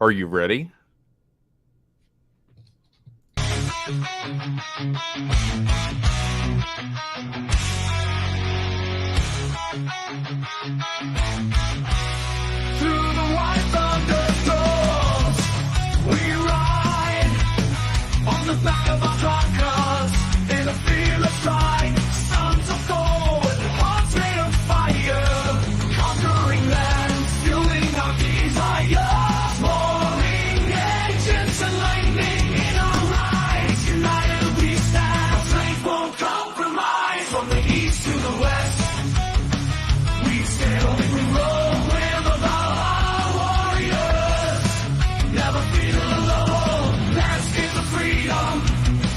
Are you ready? Through the white thunderstorms, we ride on the back of our truckers in a field of strife. Sons of gold, hearts made of fire, conquering lands, fueling our desires. Roaring engines and lightning in our eyes. United we stand, our strength won't compromise. From the east to the west, we sail, we roll.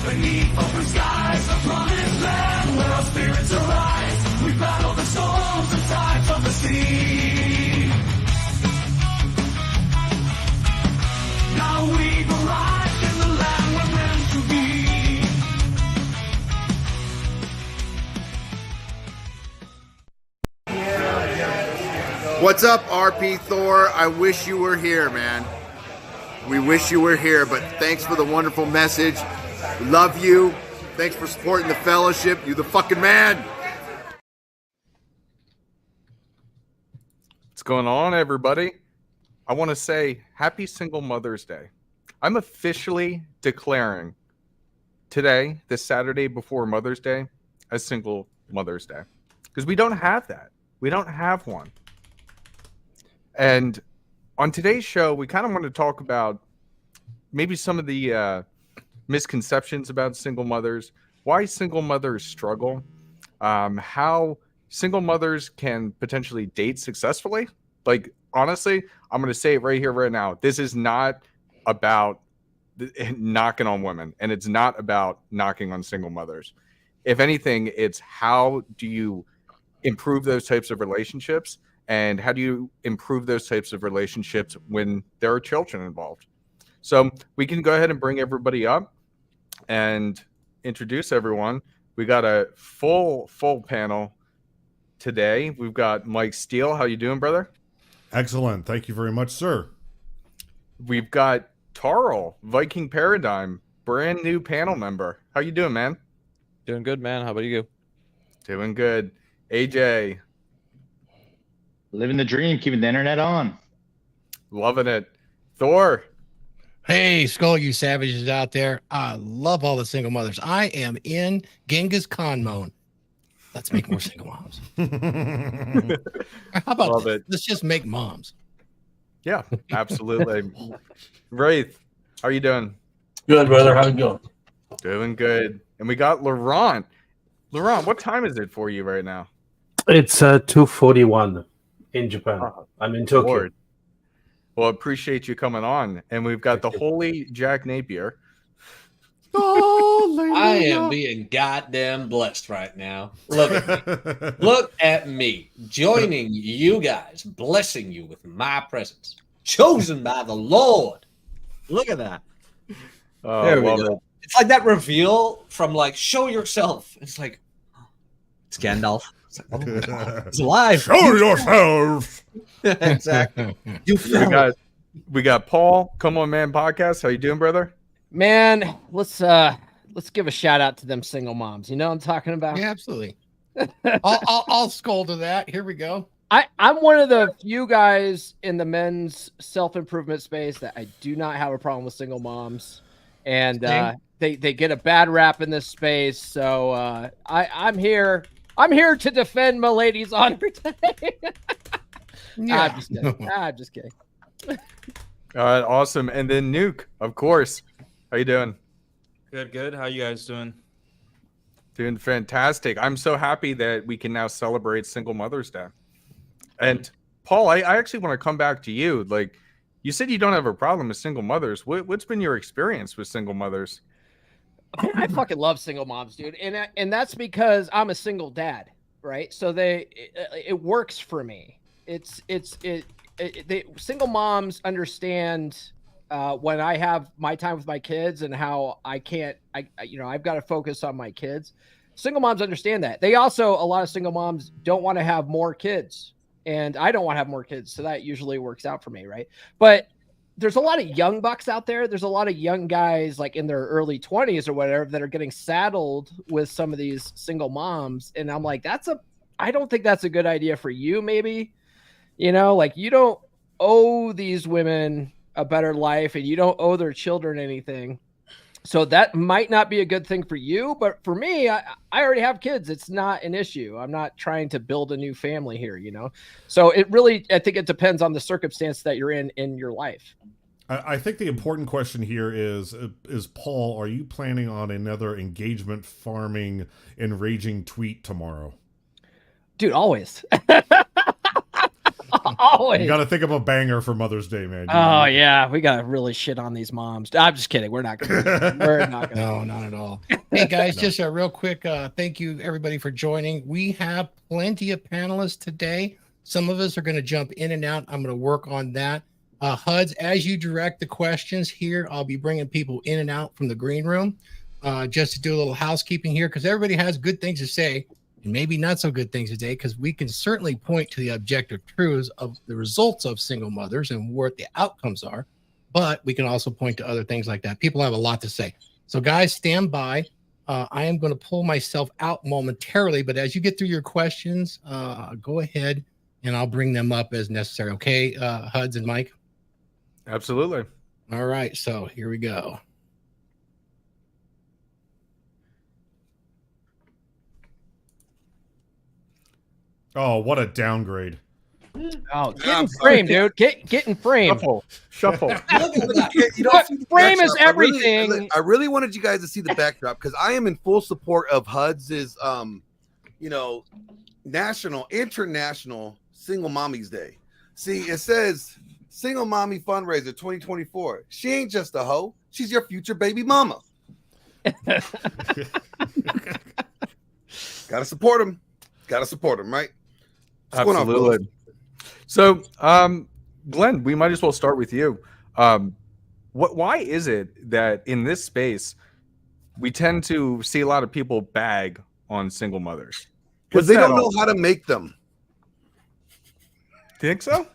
Beneath open skies, a promised land where our spirits arise. We battle the storms and tides of the sea. Now we've arrived in the land we're meant to be. What's up, RP Thor? I wish you were here, man. We wish you were here, but thanks for the wonderful message. Love you. Thanks for supporting the fellowship. You the fucking man. What's going on, everybody? I want to say happy Single Mother's Day. I'm officially declaring today, this Saturday before Mother's Day, as Single Mother's Day. Because we don't have that. We don't have one. And on today's show, we kind of want to talk about maybe some of the misconceptions about single mothers, why single mothers struggle, how single mothers can potentially date successfully. Like, honestly, I'm going to say it right here, right now. This is not about knocking on women, and it's not about knocking on single mothers. If anything, it's how do you improve those types of relationships, and how do you improve those types of relationships when there are children involved? So we can go ahead and bring everybody up and introduce everyone. We got a full panel today. We've got Mike Steele. How you doing, brother? Excellent. Thank you very much, sir. We've got Tarl, Viking Paradigm, brand new panel member. How you doing, man? Doing good, man. How about you? Doing good. AJ. Living the dream, keeping the internet on. Loving it. Thor. Hey, Skull, you savages out there. I love all the single mothers. I am in Genghis Khan mode. Let's make more single moms. How about Love this? it. Let's just make moms. Yeah, absolutely. Wraith, how are you doing? Good, brother. How you doing? Doing good. And we got Laurent. Laurent, what time is it for you right now? It's 2:41 in Japan. I'm in Tokyo. Lord. Well, appreciate you coming on. And we've got the holy Jack Napier. I am being goddamn blessed right now. Look at me. Look at me. Joining you guys. Blessing you with my presence. Chosen by the Lord. Look at that. Oh, There we love go. it. It's like that reveal from like, show yourself. It's like, it's Gandalf. It's like, oh my God. It's alive. Show yourself. Exactly. You fell. We got Paul, Come On Man Podcast. How you doing, brother? Man, let's give a shout out to them single moms. You know what I'm talking about? Yeah, absolutely. I'll scold to that. Here we go. I'm one of the few guys in the men's self-improvement space that I do not have a problem with single moms. And they get a bad rap in this space. So I'm here to defend my lady's honor today. Yeah. I'm just kidding. All right, awesome. And then Nuke, of course. How you doing? Good. How you guys doing? Doing fantastic. I'm so happy that we can now celebrate Single Mother's Day. And Paul, I actually want to come back to you. Like, you said you don't have a problem with single mothers. What's been your experience with single mothers? I fucking love single moms, dude. And that's because I'm a single dad, right? So it works for me. Single moms understand when I have my time with my kids and how I've got to focus on my kids. Single moms understand that. They also, a lot of single moms don't want to have more kids, and I don't want to have more kids. So that usually works out for me. Right. But there's a lot of young bucks out there. There's a lot of young guys like in their early 20s or whatever that are getting saddled with some of these single moms. And I'm like, I don't think that's a good idea for you. Maybe, like you don't owe these women a better life and you don't owe their children anything. So that might not be a good thing for you, but for me, I already have kids. It's not an issue. I'm not trying to build a new family here, So I think it depends on the circumstance that you're in your life. I think the important question here is Paul, are you planning on another engagement farming enraging tweet tomorrow? Dude, always. Always. You got to think of a banger for Mother's Day, man. Oh yeah, we got to really shit on these moms. I'm just kidding. We're not gonna. No, not at all. Hey guys, just a real quick thank you everybody for joining. We have plenty of panelists today. Some of us are going to jump in and out. I'm going to work on that. Huds, as you direct the questions here, I'll be bringing people in and out from the green room just to do a little housekeeping here because everybody has good things to say. And maybe not so good things today because we can certainly point to the objective truths of the results of single mothers and what the outcomes are, but we can also point to other things like that. People have a lot to say. So guys, stand by. I am going to pull myself out momentarily, but as you get through your questions, go ahead and I'll bring them up as necessary. Okay, Huds and Mike? Absolutely. All right, so here we go. Oh, what a downgrade. Oh, get in frame, dude. Get in frame. Shuffle. Frame is everything. I really wanted you guys to see the backdrop because I am in full support of Huds's, international Single Mommies Day. See, it says Single Mommy Fundraiser 2024. She ain't just a hoe. She's your future baby mama. Gotta support him. Right? What's going on, Absolutely. fellas? So, Glenn, we might as well start with you. Why is it that in this space we tend to see a lot of people bag on single mothers? Because they don't know how to make them. Think so?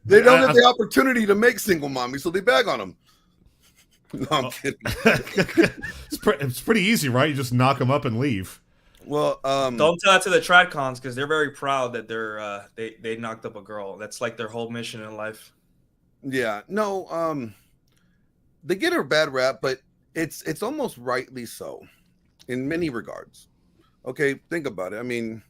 They don't have the opportunity to make single mommies, so they bag on them. No, I'm kidding. It's pretty easy, right? You just knock them up and leave. Well, don't tell that to the tradcons because they're very proud that they knocked up a girl. That's like their whole mission in life. Yeah, no, they get a bad rap, but it's almost rightly so in many regards. Okay, think about it. I mean,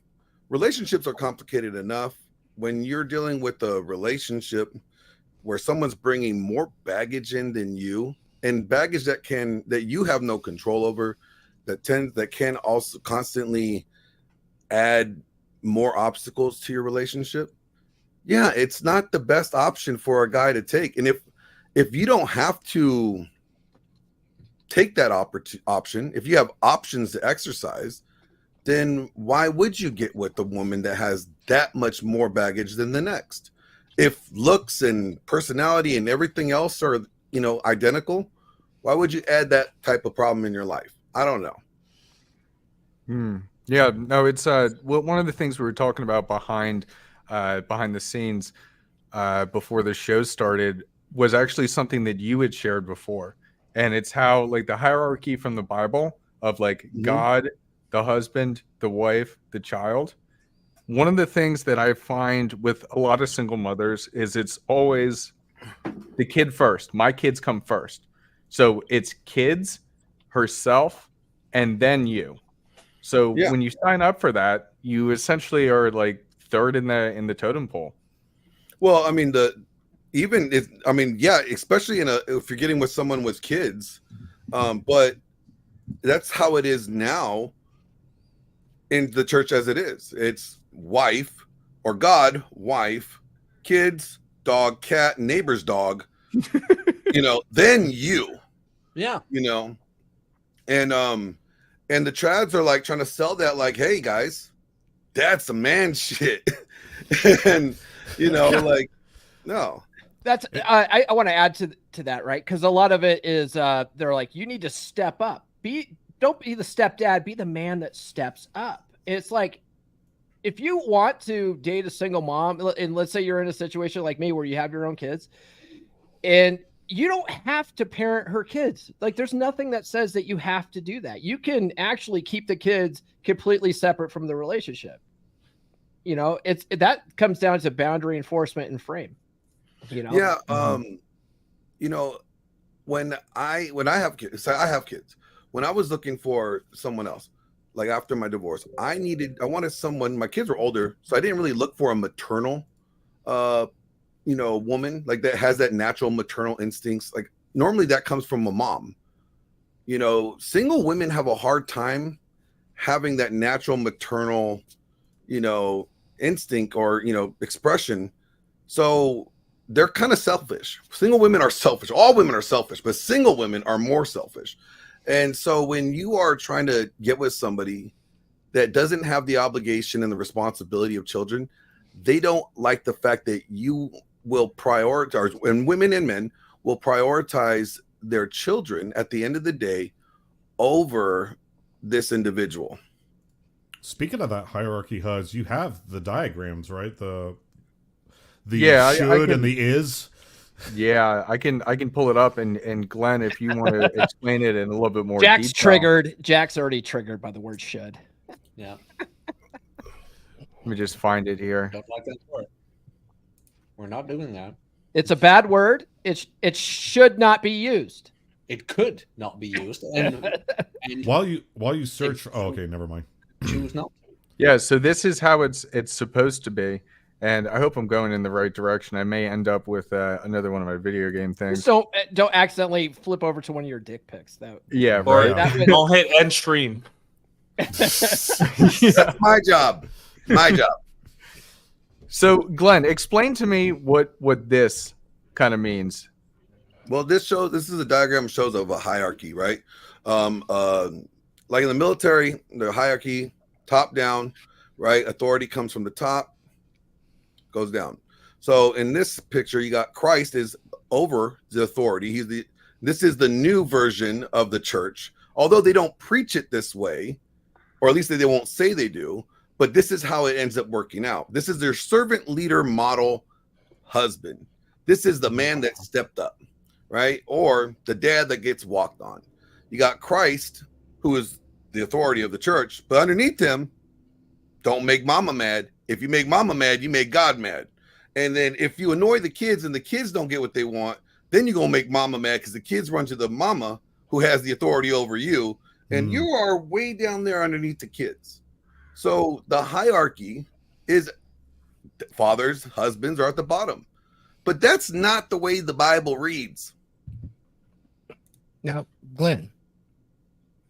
relationships are complicated enough. When you're dealing with a relationship where someone's bringing more baggage in than you, and baggage that you have no control over, that can also constantly add more obstacles to your relationship. Yeah, it's not the best option for a guy to take. And if you don't have to take that option, if you have options to exercise, then why would you get with a woman that has that much more baggage than the next? If looks and personality and everything else are, identical, why would you add that type of problem in your life? I don't know. Yeah, no, it's one of the things we were talking about behind the scenes before the show started was actually something that you had shared before, and it's how like the hierarchy from the Bible of like God, the husband, the wife, the child. One of the things that I find with a lot of single mothers is it's always the kid first. My kids come first. So it's kids, herself, and then you. So when you sign up for that, you essentially are like third in the totem pole. Well, I mean, especially if you're getting with someone with kids, but that's how it is now in the church as it is. It's wife or God, wife, kids, dog, cat, neighbor's dog, then you. Yeah. And the trads are like trying to sell that like, hey guys, that's a man shit. And like, no. That's I want to add to that, right? Because a lot of it is they're like, you need to step up. Don't be the stepdad, be the man that steps up. It's like if you want to date a single mom, and let's say you're in a situation like me where you have your own kids, and you don't have to parent her kids. Like, there's nothing that says that you have to do that. You can actually keep the kids completely separate from the relationship. You know, that comes down to boundary enforcement and frame. You know, Yeah. You know, when I have kids, so I have kids. When I was looking for someone else, like after my divorce, I wanted someone. My kids were older, so I didn't really look for a maternal, woman like that has that natural maternal instincts. Like normally that comes from a mom. You know, single women have a hard time having that natural maternal, instinct or expression. So they're kind of selfish. Single women are selfish. All women are selfish, but single women are more selfish. And so when you are trying to get with somebody that doesn't have the obligation and the responsibility of children, they don't like the fact that you will prioritize, and women and men will prioritize their children at the end of the day over this individual. Speaking of that hierarchy, Huds, you have the diagrams, right? The should and the is. Yeah, I can pull it up, and Glenn, if you want to explain it in a little bit more Jack's detail. triggered. Jack's already triggered by the word should. Yeah. Let me just find it here. Don't like that word. We're not doing that. It's a bad word. It should not be used. It could not be used. And while you search, okay, never mind. Choose not. Yeah, so this is how it's supposed to be, and I hope I'm going in the right direction. I may end up with another one of my video game things. So don't accidentally flip over to one of your dick pics. Yeah, Or right. don't hit end stream. That's my job. My job. So, Glenn, explain to me what this kind of means. Well, this is a diagram shows of a hierarchy, right? Like in the military, the hierarchy, top down, right? Authority comes from the top, goes down. So in this picture, you got Christ is over the authority. This is the new version of the church, although they don't preach it this way, or at least they won't say they do. But this is how it ends up working out. This is their servant leader model husband. This is the man that stepped up, right? Or the dad that gets walked on. You got Christ, who is the authority of the church, but underneath him, don't make mama mad. If you make mama mad, you make God mad. And then if you annoy the kids and the kids don't get what they want, then you're going to make mama mad because the kids run to the mama who has the authority over you. And you are way down there underneath the kids. So the hierarchy is fathers, husbands are at the bottom. But that's not the way the Bible reads. Now, Glenn,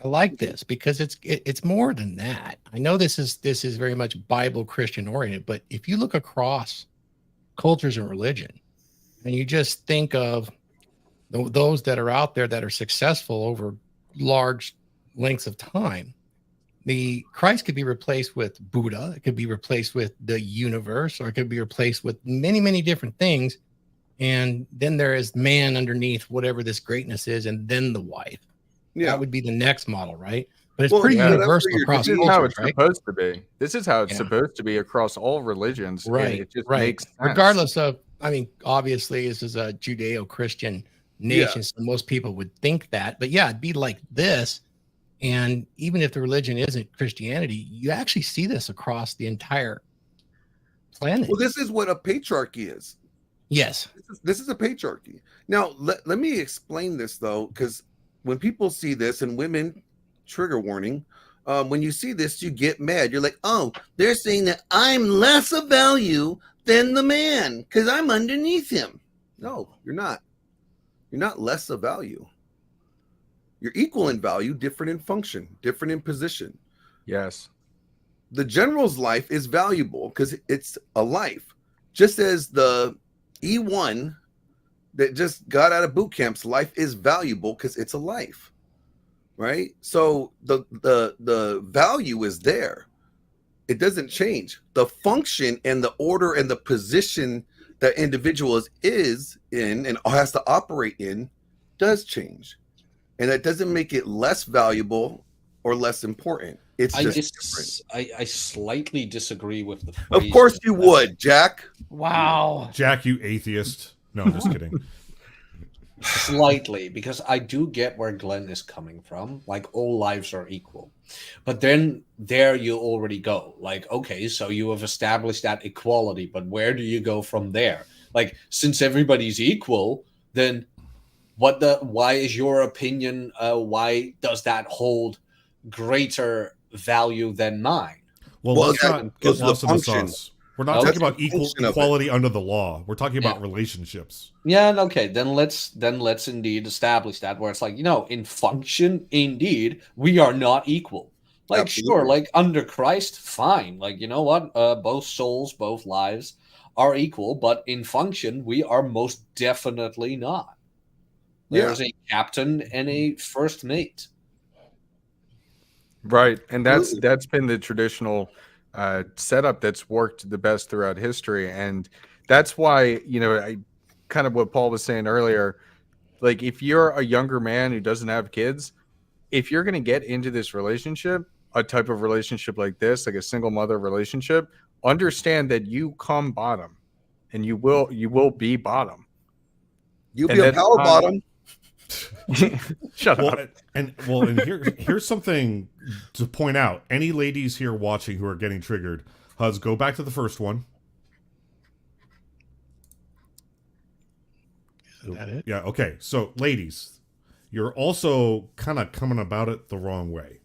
I like this because it's more than that. I know this is very much Bible Christian oriented, but if you look across cultures and religion, and you just think of those that are out there that are successful over large lengths of time, the Christ could be replaced with Buddha, it could be replaced with the universe, or it could be replaced with many, many different things. And then there is man underneath whatever this greatness is, and then the wife. Yeah, that would be the next model, right? But it's pretty universal across cultures. This is how it's supposed to be. This is how it's Yeah. supposed to be across all religions. and Right, it just right. makes sense. Regardless of, I mean, obviously this is a Judeo-Christian nation, so most people would think that. But yeah, it'd be like this. And even if the religion isn't Christianity, you actually see this across the entire planet. Well, this is what a patriarchy is. Yes. This is a patriarchy. Now, let me explain this, though, because when people see this, and women, trigger warning, when you see this, you get mad. You're like, oh, they're saying that I'm less of value than the man because I'm underneath him. No, you're not. You're not less of value. You're equal in value, different in function, different in position. Yes. The general's life is valuable because it's a life. Just as the E1 that just got out of boot camp's life is valuable because it's a life. Right? So the value is there. It doesn't change. The function and the order and the position that individual is in and has to operate in does change. And that doesn't make it less valuable or less important. It's I just just I slightly disagree with the Of phrase course that- you would, Jack. Wow. Jack, you atheist. No, just kidding. Slightly, because I do get where Glenn is coming from. Like, all lives are equal. But then there you already go. Like, okay, so you have established that equality, but where do you go from there? Like, since everybody's equal, then why is your opinion, why does that hold greater value than mine? Well, Well, let's that not goes get to the lost in the function. sauce. We're not Okay. talking about That's the function of it. equality under the law. We're talking about relationships. Yeah, okay, then let's indeed establish that, where it's like, in function, indeed, we are not equal. Like, sure, Absolutely. like under Christ, fine. Like, you know what? Both souls, both lives are equal, but in function, we are most definitely not. There's a captain and a first mate. Right, and Absolutely. that's been the traditional setup that's worked the best throughout history, and that's why I kind of what Paul was saying earlier. Like, if you're a younger man who doesn't have kids, if you're going to get into this relationship, a type of relationship like this, like a single mother relationship, understand that you come bottom, and you will be bottom. You'll And be a then power bottom. Shut Well, up. and here's something to point out. Any ladies here watching who are getting triggered, Huds, go back to the first one. Is that it? Yeah, okay. So, ladies, you're also kind of coming about it the wrong way.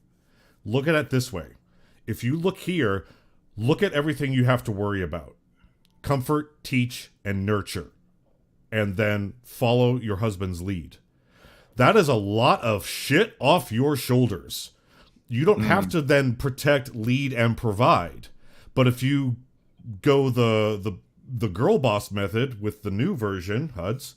Look at it this way. If you look here, look at everything you have to worry about. Comfort, teach, and nurture. And then follow your husband's lead. That is a lot of shit off your shoulders. You don't have to then protect, lead, and provide. But if you go the girl boss method with the new version, Huds,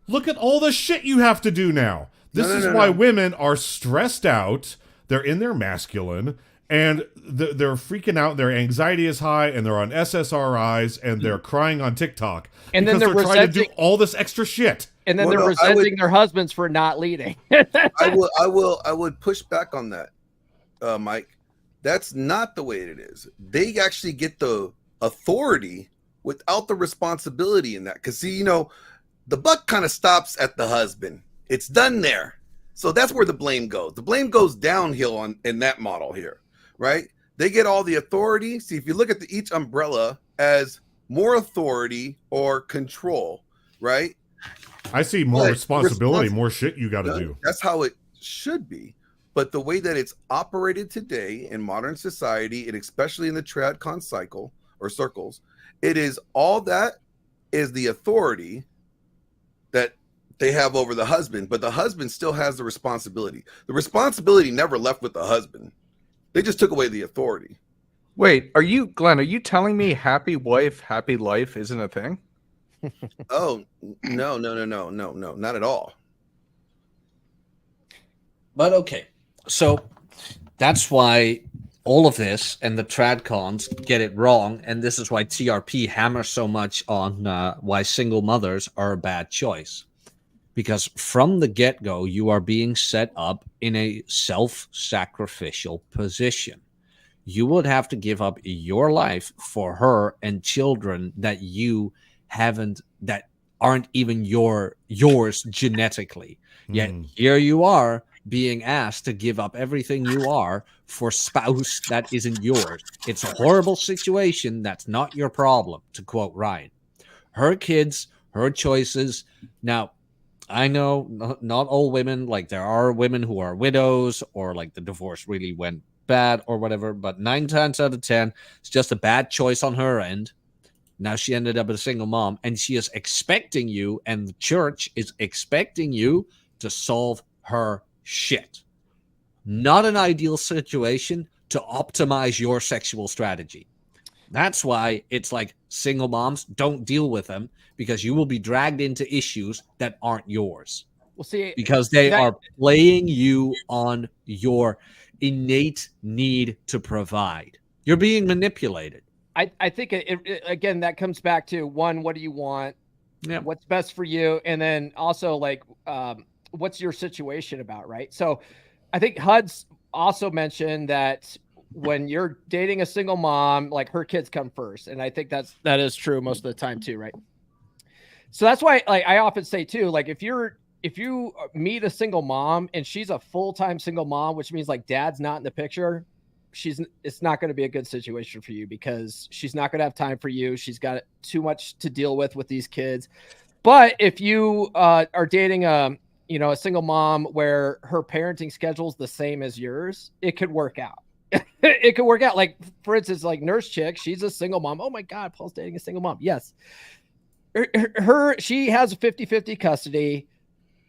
look at all the shit you have to do now. This is why women are stressed out. They're in their masculine, and they're freaking out. Their anxiety is high, and they're on SSRIs, and they're crying on TikTok. And then because they're trying to do resenting- all this extra shit. And then Well, they're no, I resenting their husbands for not leading. I would push back on that, Mike. That's not the way it is. They actually get the authority without the responsibility in that. Because see, the buck kind of stops at the husband. It's done there. So that's where the blame goes. The blame goes downhill in that model here, right? They get all the authority. See, if you look at each umbrella as more authority or control, right? I see more But responsibility, more shit you got to do. That's how it should be. But the way that it's operated today in modern society, and especially in the TradCon cycle or circles, it is all that is the authority that they have over the husband, but the husband still has the responsibility. The responsibility never left with the husband. They just took away the authority. Wait, Glenn, are you telling me happy wife, happy life isn't a thing? Oh, no, not at all. But okay, so that's why all of this and the tradcons get it wrong, and this is why TRP hammers so much on why single mothers are a bad choice. Because from the get-go, you are being set up in a self-sacrificial position. You would have to give up your life for her and children that you haven't, that aren't even yours genetically. Yet here you are being asked to give up everything you are for spouse that isn't yours. It's a horrible situation. That's not your problem, to quote Ryan. Her kids, her choices. Now, I know not all women, like there are women who are widows or like the divorce really went bad or whatever, but 9 times out of 10, it's just a bad choice on her end. Now she ended up as a single mom, and she is expecting you, and the church is expecting you to solve her shit. Not an ideal situation to optimize your sexual strategy. That's why it's like single moms, don't deal with them, because you will be dragged into issues that aren't yours. Well, see, because they are playing you on your innate need to provide. You're being manipulated. I think it again, that comes back to one, what do you want? Yeah. What's best for you? And then also like, what's your situation about, right? So I think Huds, also mention that when you're dating a single mom, like her kids come first. And I think that is true most of the time too, right? So that's why, like, I often say too, like if you meet a single mom and she's a full-time single mom, which means like dad's not in the picture, it's not going to be a good situation for you because she's not going to have time for you. She's got too much to deal with these kids. But if you are dating a single mom where her parenting schedule is the same as yours, it could work out. It could work out. Like, for instance, like Nurse Chick, she's a single mom. Oh my God, Paul's dating a single mom. Yes. She has 50-50 custody.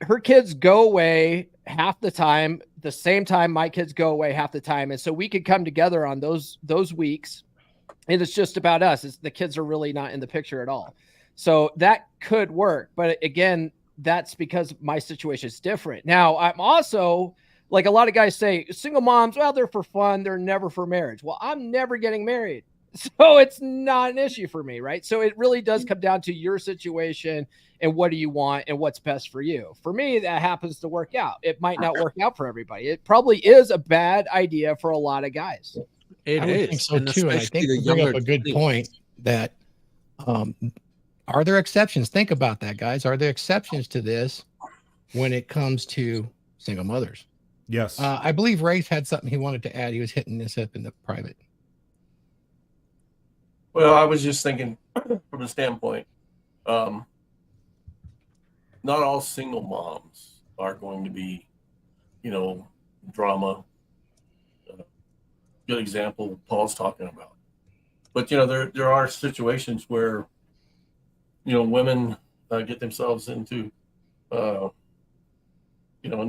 Her kids go away half the time, the same time my kids go away half the time. And so we could come together on those weeks. And it's just about us. The kids are really not in the picture at all. So that could work. But again, that's because my situation is different. Now, I'm also, like a lot of guys say, single moms, well, they're for fun. They're never for marriage. Well, I'm never getting married. So it's not an issue for me, right? So it really does come down to your situation and what do you want and what's best for you. For me, that happens to work out. It might not work out for everybody. It probably is a bad idea for a lot of guys. I would think so too. And I think you bring up a good point that are there exceptions? Think about that, guys. Are there exceptions to this when it comes to single mothers? Yes. I believe Rafe had something he wanted to add. He was hitting this up in the private. Well, I was just thinking from the standpoint, not all single moms are going to be, drama. Good example Paul's talking about. But, there are situations where, women get themselves into, and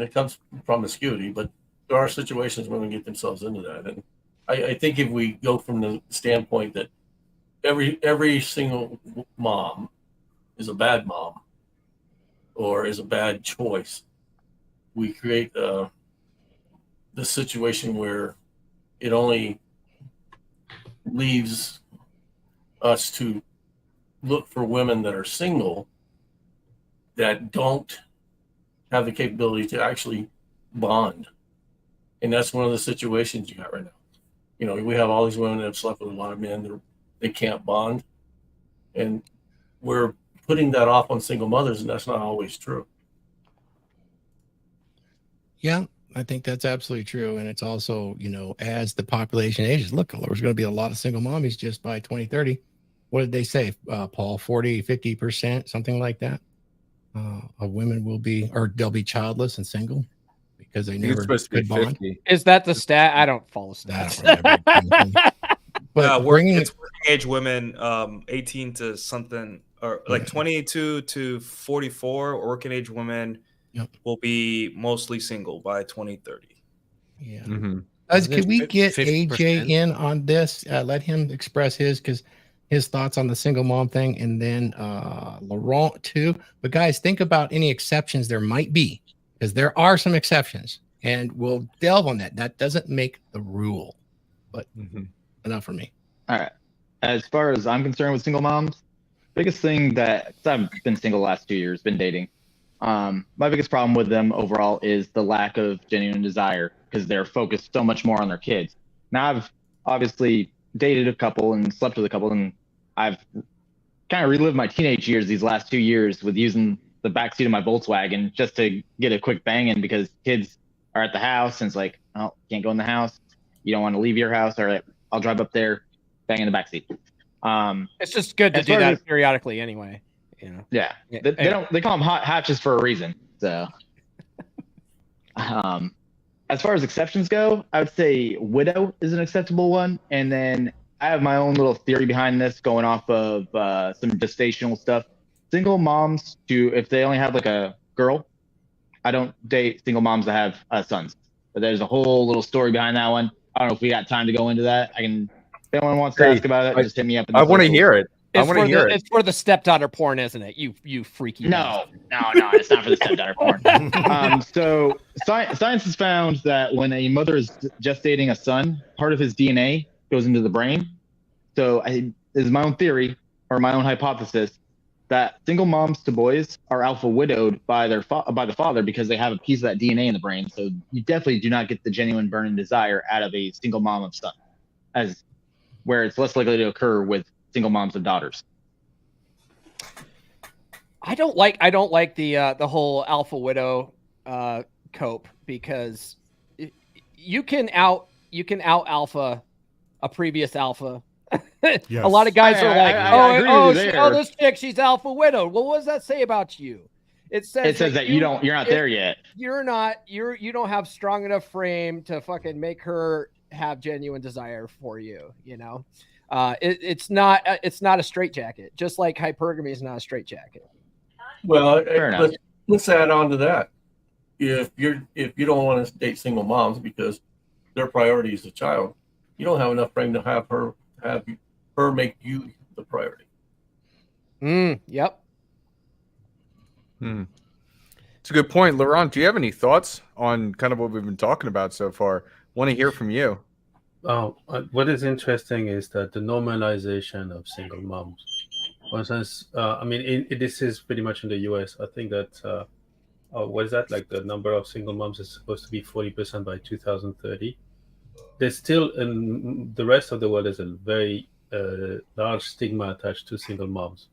it comes from promiscuity, but there are situations women get themselves into that. And I think if we go from the standpoint that every single mom is a bad mom or is a bad choice, we create the situation where it only leaves us to look for women that are single that don't have the capability to actually bond. And that's one of the situations you got right now. We have all these women that have slept with a lot of men. They can't bond. And we're putting that off on single mothers, and that's not always true. Yeah, I think that's absolutely true. And it's also, as the population ages, look, there's going to be a lot of single mommies just by 2030. What did they say, Paul? 40-50%, something like that, of women will be, or they'll be childless and single because they never could bond. Is that the stat? I don't follow stats. But working age women, 18 to something, or like 22 to 44, working age women will be mostly single by 2030. Yeah. Mm-hmm. Can we get 50%? AJ in on this? Let him express his thoughts on the single mom thing, and then Laurent too. But guys, think about any exceptions there might be, because there are some exceptions, and we'll delve on that. That doesn't make the rule, but enough for me. All right. As far as I'm concerned with single moms, biggest thing that I've been single the last 2 years, been dating. My biggest problem with them overall is the lack of genuine desire, because they're focused so much more on their kids. Now I've obviously dated a couple and slept with a couple, and I've kind of relived my teenage years these last 2 years with using the backseat of my Volkswagen just to get a quick bang in, because kids are at the house and it's like, oh, can't go in the house. You don't want to leave your house. All right, I'll drive up there, bang in the backseat. It's just good to do that periodically anyway. Yeah. They call them hot hatches for a reason. So as far as exceptions go, I would say widow is an acceptable one. And then I have my own little theory behind this, going off of some gestational stuff. Single moms, if they only have like a girl, I don't date single moms that have sons. But there's a whole little story behind that one. I don't know if we got time to go into that. If anyone wants to ask about it, just hit me up. I want to hear it. It's for the stepdaughter porn, isn't it? You freaky. No, it's not for the stepdaughter porn. So science has found that when a mother is gestating a son, part of his DNA goes into the brain. So is my own theory or my own hypothesis that single moms to boys are alpha widowed by their by the father because they have a piece of that DNA in the brain. So you definitely do not get the genuine burning desire out of a single mom of son, as where it's less likely to occur with single moms of daughters. I don't like the whole alpha widow cope, because you can out alpha a previous alpha. Yes. A lot of guys are like, I agree with you there. this chick, she's alpha widowed. Well, what does that say about you? It says that you're not there yet. You don't have strong enough frame to fucking make her have genuine desire for you. You know, it's not a straitjacket. Just like hypergamy is not a straitjacket. Well, Fair enough. let's add on to that. If you don't want to date single moms because their priority is the child, you don't have enough frame to have her make you the priority. Yep. It's a good point. Laurent, do you have any thoughts on kind of what we've been talking about so far? Want to hear from you. What is interesting is that the normalization of single moms. For instance, this is pretty much in the US. I think that, what is that? Like the number of single moms is supposed to be 40% by 2030. There's still, in the rest of the world, there's a very large stigma attached to single moms.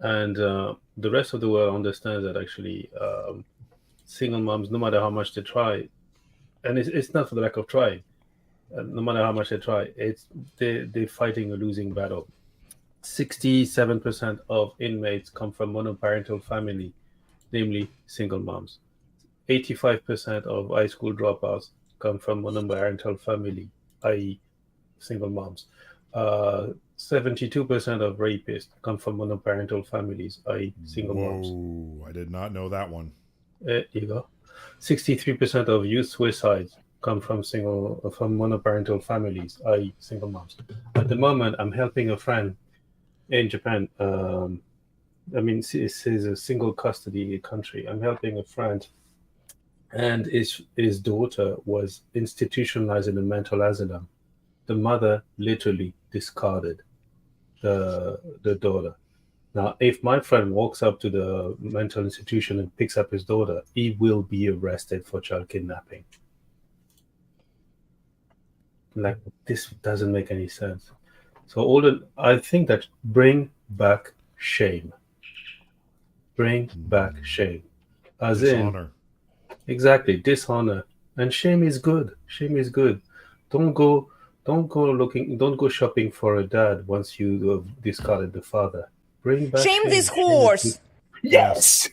And the rest of the world understands that actually single moms, no matter how much they try, and it's not for the lack of trying, no matter how much they try, they're fighting a losing battle. 67% of inmates come from monoparental family, namely single moms. 85% of high school dropouts come from monoparental family, i.e. single moms. 72% of rapists come from monoparental families, i.e. single moms. Whoa, I did not know that one. There you go. 63% of youth suicides come from monoparental families, i.e. single moms. At the moment, I'm helping a friend in Japan. This is a single custody country. I'm helping a friend, and his daughter was institutionalized in a mental asylum. The mother literally discarded the daughter. Now, if my friend walks up to the mental institution and picks up his daughter, he will be arrested for child kidnapping. Like, this doesn't make any sense. So I think that bring back shame. Bring back shame. As Dishonor. Exactly, dishonor. And shame is good. Shame is good. Don't go shopping for a dad once you have discarded the father. Bring back Shame this horse. Yes.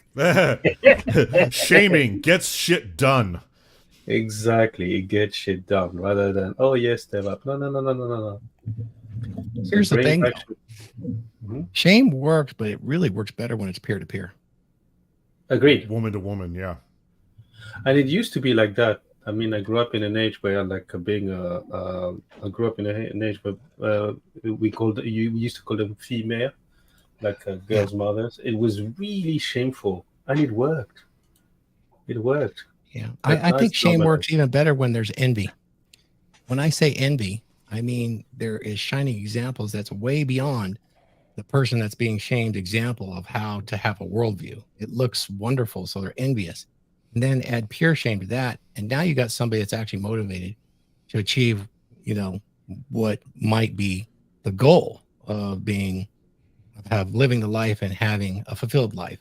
Shaming gets shit done. Exactly, it gets shit done rather than step up. No. Here's the thing. Shame works, but it really works better when it's peer to peer. Agreed. Woman to woman, yeah. And it used to be like that. I mean, I grew up in an age where, like, I grew up in an age where we used to call them female, like girls' mothers. It was really shameful, and it worked. It worked. Yeah, I think shame works even better when there's envy. When I say envy, I mean there is shining examples that's way beyond the person that's being shamed example of how to have a worldview. It looks wonderful, so they're envious. And then add pure shame to that, and now you got somebody that's actually motivated to achieve, what might be the goal of living the life and having a fulfilled life.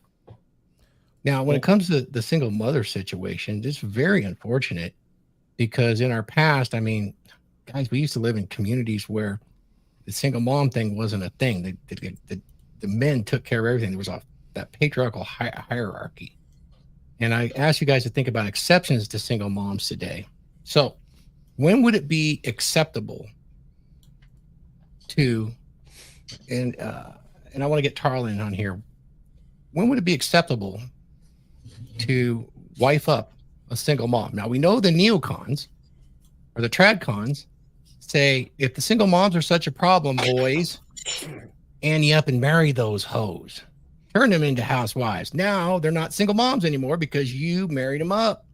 Now, when it comes to the single mother situation, it's very unfortunate because in our past, I mean, guys, we used to live in communities where the single mom thing wasn't a thing. The men took care of everything. There was that patriarchal hierarchy. And I asked you guys to think about exceptions to single moms today. So when would it be acceptable to, and I want to get Tarlin on here, when would it be acceptable to wife up a single mom? Now, we know the neocons or the tradcons say, if the single moms are such a problem, boys, ante up and marry those hoes. Turn them into housewives. Now they're not single moms anymore because you married them up.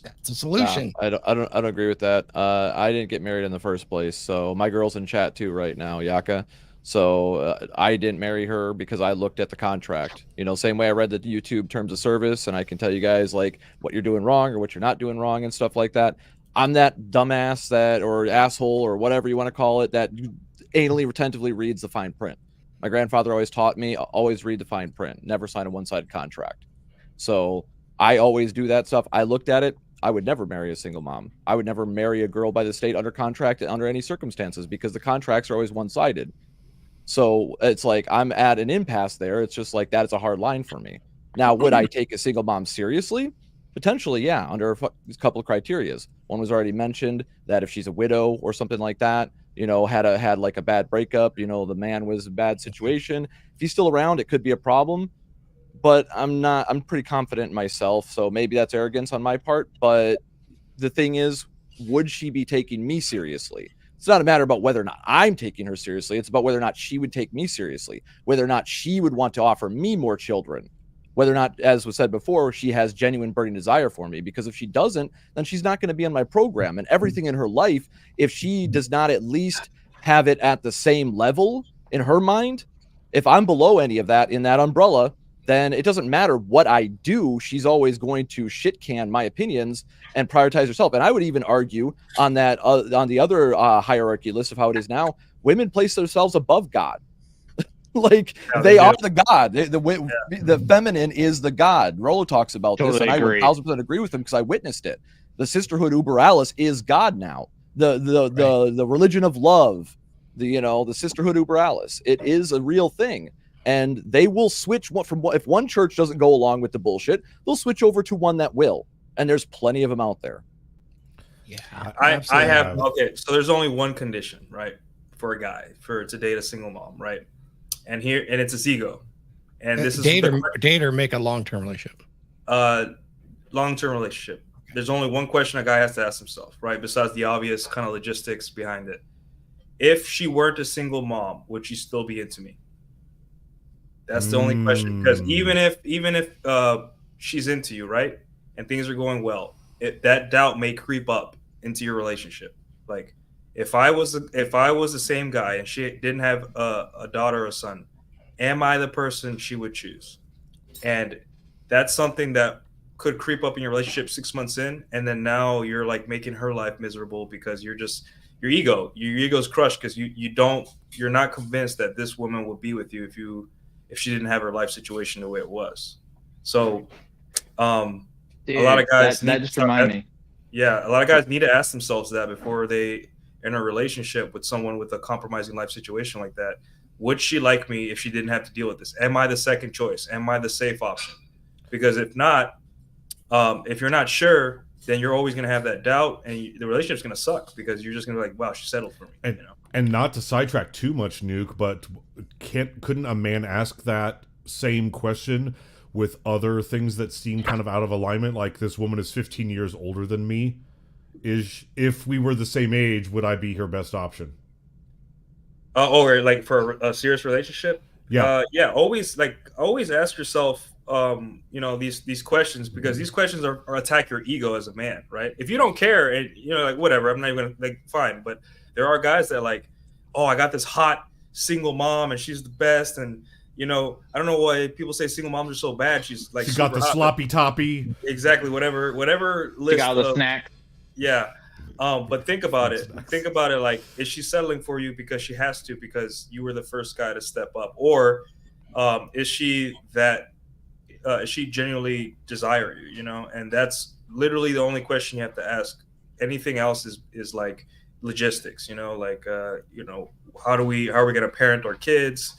That's a solution. I don't agree with that. I didn't get married in the first place, so my girl's in chat too right now, Yaka. So I didn't marry her because I looked at the contract. You know, same way I read the YouTube terms of service, and I can tell you guys like what you're doing wrong or what you're not doing wrong and stuff like that. I'm that dumbass that or asshole or whatever you want to call it that anally retentively reads the fine print. My grandfather always taught me always read the fine print, never sign a one-sided contract. So I always do that stuff. I looked at it. I would never marry a single mom. I would never marry a girl by the state under contract under any circumstances because the contracts are always one-sided. So it's like I'm at an impasse there. It's just like that is a hard line for me. Now, would I take a single mom seriously? Potentially, yeah, under a couple of criterias. One was already mentioned, that if she's a widow or something like that, you know, had like a bad breakup, you know, the man was in a bad situation. If he's still around, it could be a problem. But I'm pretty confident in myself. So maybe that's arrogance on my part. But the thing is, would she be taking me seriously? It's not a matter about whether or not I'm taking her seriously. It's about whether or not she would take me seriously, whether or not she would want to offer me more children, whether or not, as was said before, she has genuine burning desire for me. Because if she doesn't, then she's not going to be on my program. And everything in her life, if she does not at least have it at the same level in her mind, if I'm below any of that in that umbrella, then it doesn't matter what I do. She's always going to shit can my opinions and prioritize herself. And I would even argue on that, on the other hierarchy list of how it is now, women place themselves above God. Like they are the God. The feminine is the God. Rollo talks about this, and I would 1000% agree with him because I witnessed it. The sisterhood uber alles is God now. The religion of love, the sisterhood uber alles. It is a real thing. And they will switch if one church doesn't go along with the bullshit, they'll switch over to one that will. And there's plenty of them out there. Yeah, I have. Okay, so there's only one condition, right, for a guy to date a single mom, right? And it's his ego. And this is date or make a long-term relationship. Long-term relationship. There's only one question a guy has to ask himself, right? Besides the obvious kind of logistics behind it. If she weren't a single mom, would she still be into me? That's the only question. Because even if she's into you, right, and things are going well, that doubt may creep up into your relationship. Like, if I was the same guy and she didn't have a daughter or a son, am I the person she would choose? And that's something that could creep up in your relationship 6 months in, and then now you're like making her life miserable because your ego's crushed because you're not convinced that this woman would be with you if she didn't have her life situation the way it was. So Dude, a lot of guys that just remind me. Yeah, a lot of guys need to ask themselves that before they enter a relationship with someone with a compromising life situation like that. Would she like me if she didn't have to deal with this? Am I the second choice? Am I the safe option? Because if not, if you're not sure, then you're always going to have that doubt, and the relationship's going to suck because you're just going to be like, wow, she settled for me. And not to sidetrack too much, Nuke, but couldn't a man ask that same question with other things that seem kind of out of alignment? Like, this woman is 15 years older than me. If we were the same age, would I be her best option? Or like for a serious relationship? Yeah. Always ask yourself, these questions, because these questions are attack your ego as a man, right? If you don't care and like whatever, I'm not even gonna fine. But there are guys that like, oh, I got this hot single mom and she's the best, and I don't know why people say single moms are so bad. She's like, she got the hot, sloppy toppy. Exactly. Whatever list. She got all the snack. Yeah. But think about it. Think about it like, is she settling for you because she has to, because you were the first guy to step up? Or is she genuinely desire you, And that's literally the only question you have to ask. Anything else is like logistics, how are we going to parent our kids?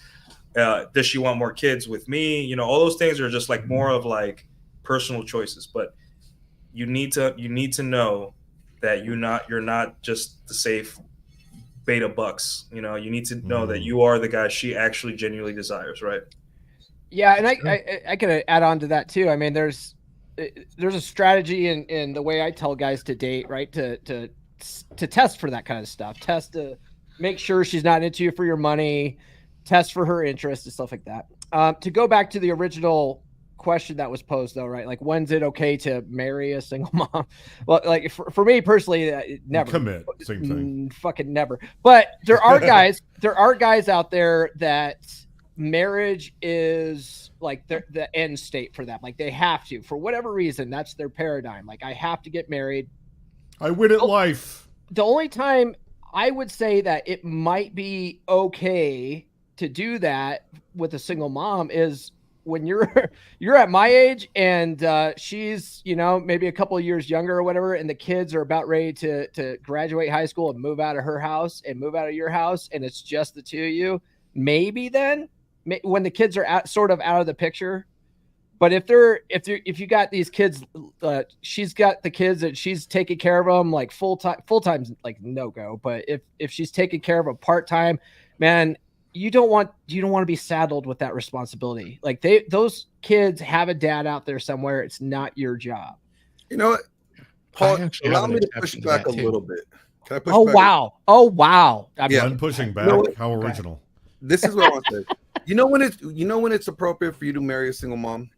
Does she want more kids with me? All those things are just like more of like personal choices, but you need to know that you're not just the safe beta bucks. You need to know that you are the guy she actually genuinely desires, right? Yeah, and I can add on to that too. I mean, there's a strategy in the way I tell guys to date, right? To test for that kind of stuff. Test to make sure she's not into you for your money. Test for her interest and stuff like that. To go back to the original question that was posed though, right? Like, when's it okay to marry a single mom? Well, like for me personally, never. Commit, same thing. Fucking never. But there are guys out there that marriage is like the end state for them. Like they have to, for whatever reason, that's their paradigm. Like I have to get married. I win at life. The only time I would say that it might be okay to do that with a single mom is when you're at my age and she's, you know, maybe a couple of years younger or whatever, and the kids are about ready to graduate high school and move out of her house and move out of your house, and it's just the two of you. Maybe then, when the kids are sort of out of the picture. But if you got these kids, she's got the kids and she's taking care of them like full time's like no go. But if she's taking care of them part time, man, you don't want to be saddled with that responsibility. Like those kids have a dad out there somewhere. It's not your job. You know what, Paul? Allow me to push back a little bit. Can I push Oh back? wow! Oh wow! I'm pushing back. How original. This is what I want to say. You know when it's appropriate for you to marry a single mom?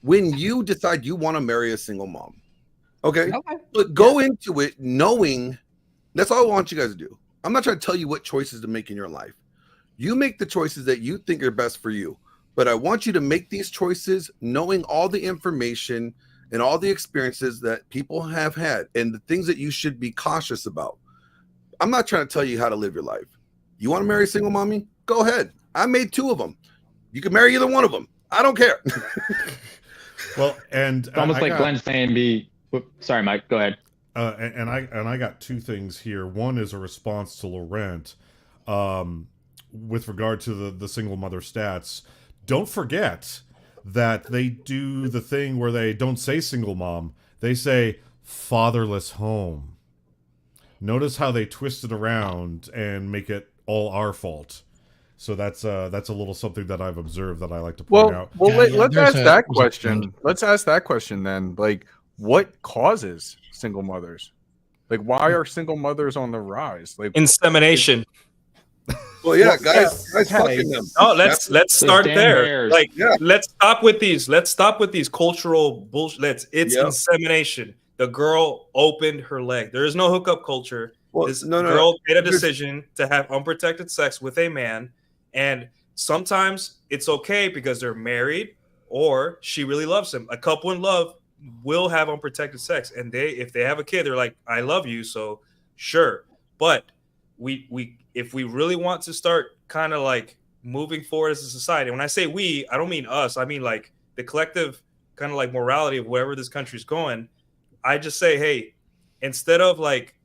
When you decide you want to marry a single mom. Okay? But go into it knowing that's all I want you guys to do. I'm not trying to tell you what choices to make in your life. You make the choices that you think are best for you. But I want you to make these choices knowing all the information and all the experiences that people have had and the things that you should be cautious about. I'm not trying to tell you how to live your life. You want to marry a single mommy? Go ahead. I made 2 of them. You can marry either one of them. I don't care. Well, and it's almost like Glenn's saying, sorry, Mike, go ahead. And I got 2 things here. One is a response to Laurent with regard to the single mother stats. Don't forget that they do the thing where they don't say single mom. They say fatherless home. Notice how they twist it around and make it all our fault. So that's a little something that I've observed that I like to point out. Well, let's ask that question. Let's ask that question then. Like, what causes single mothers? Like, why are single mothers on the rise? Like insemination. Well, yeah, guys fucking them. Oh, let's start there. Like, let's stop with these cultural bullshit. It's insemination. The girl opened her leg. There is no hookup culture. Well, this girl made a decision to have unprotected sex with a man, and sometimes it's okay because they're married or she really loves him. A couple in love will have unprotected sex, and if they have a kid, they're like, I love you, so sure. But if we really want to start kind of like moving forward as a society, when I say we, I don't mean us, I mean like the collective kind of like morality of wherever this country's going. I just say, hey, instead of like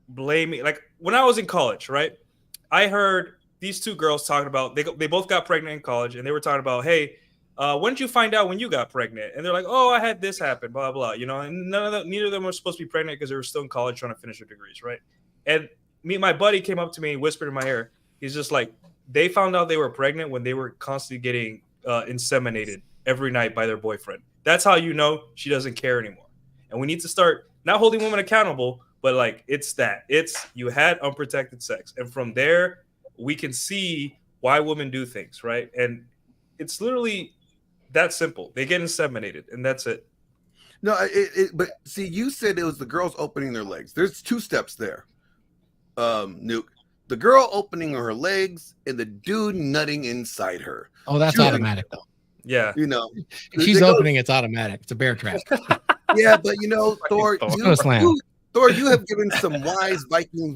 blaming, like when I was in college, right, I heard these 2 girls talking about they both got pregnant in college, and they were talking about, hey, when did you find out when you got pregnant? And they're like, oh, I had this happen, blah blah, you know. And neither of them were supposed to be pregnant because they were still in college trying to finish their degrees, right? And my buddy came up to me and whispered in my ear. He's just like, they found out they were pregnant when they were constantly getting inseminated every night by their boyfriend. That's how you know she doesn't care anymore. And we need to start not holding women accountable, but like it's you had unprotected sex, and from there we can see why women do things, right? And it's literally that simple. They get inseminated, and that's it. No, but see, you said it was the girls opening their legs. There's 2 steps there. Nuke, the girl opening her legs and the dude nutting inside her. Oh, that's automatic though. Yeah, you know, she's opening. It's automatic. It's a bear trap. Yeah, but you know, Thor, you have given some wise Viking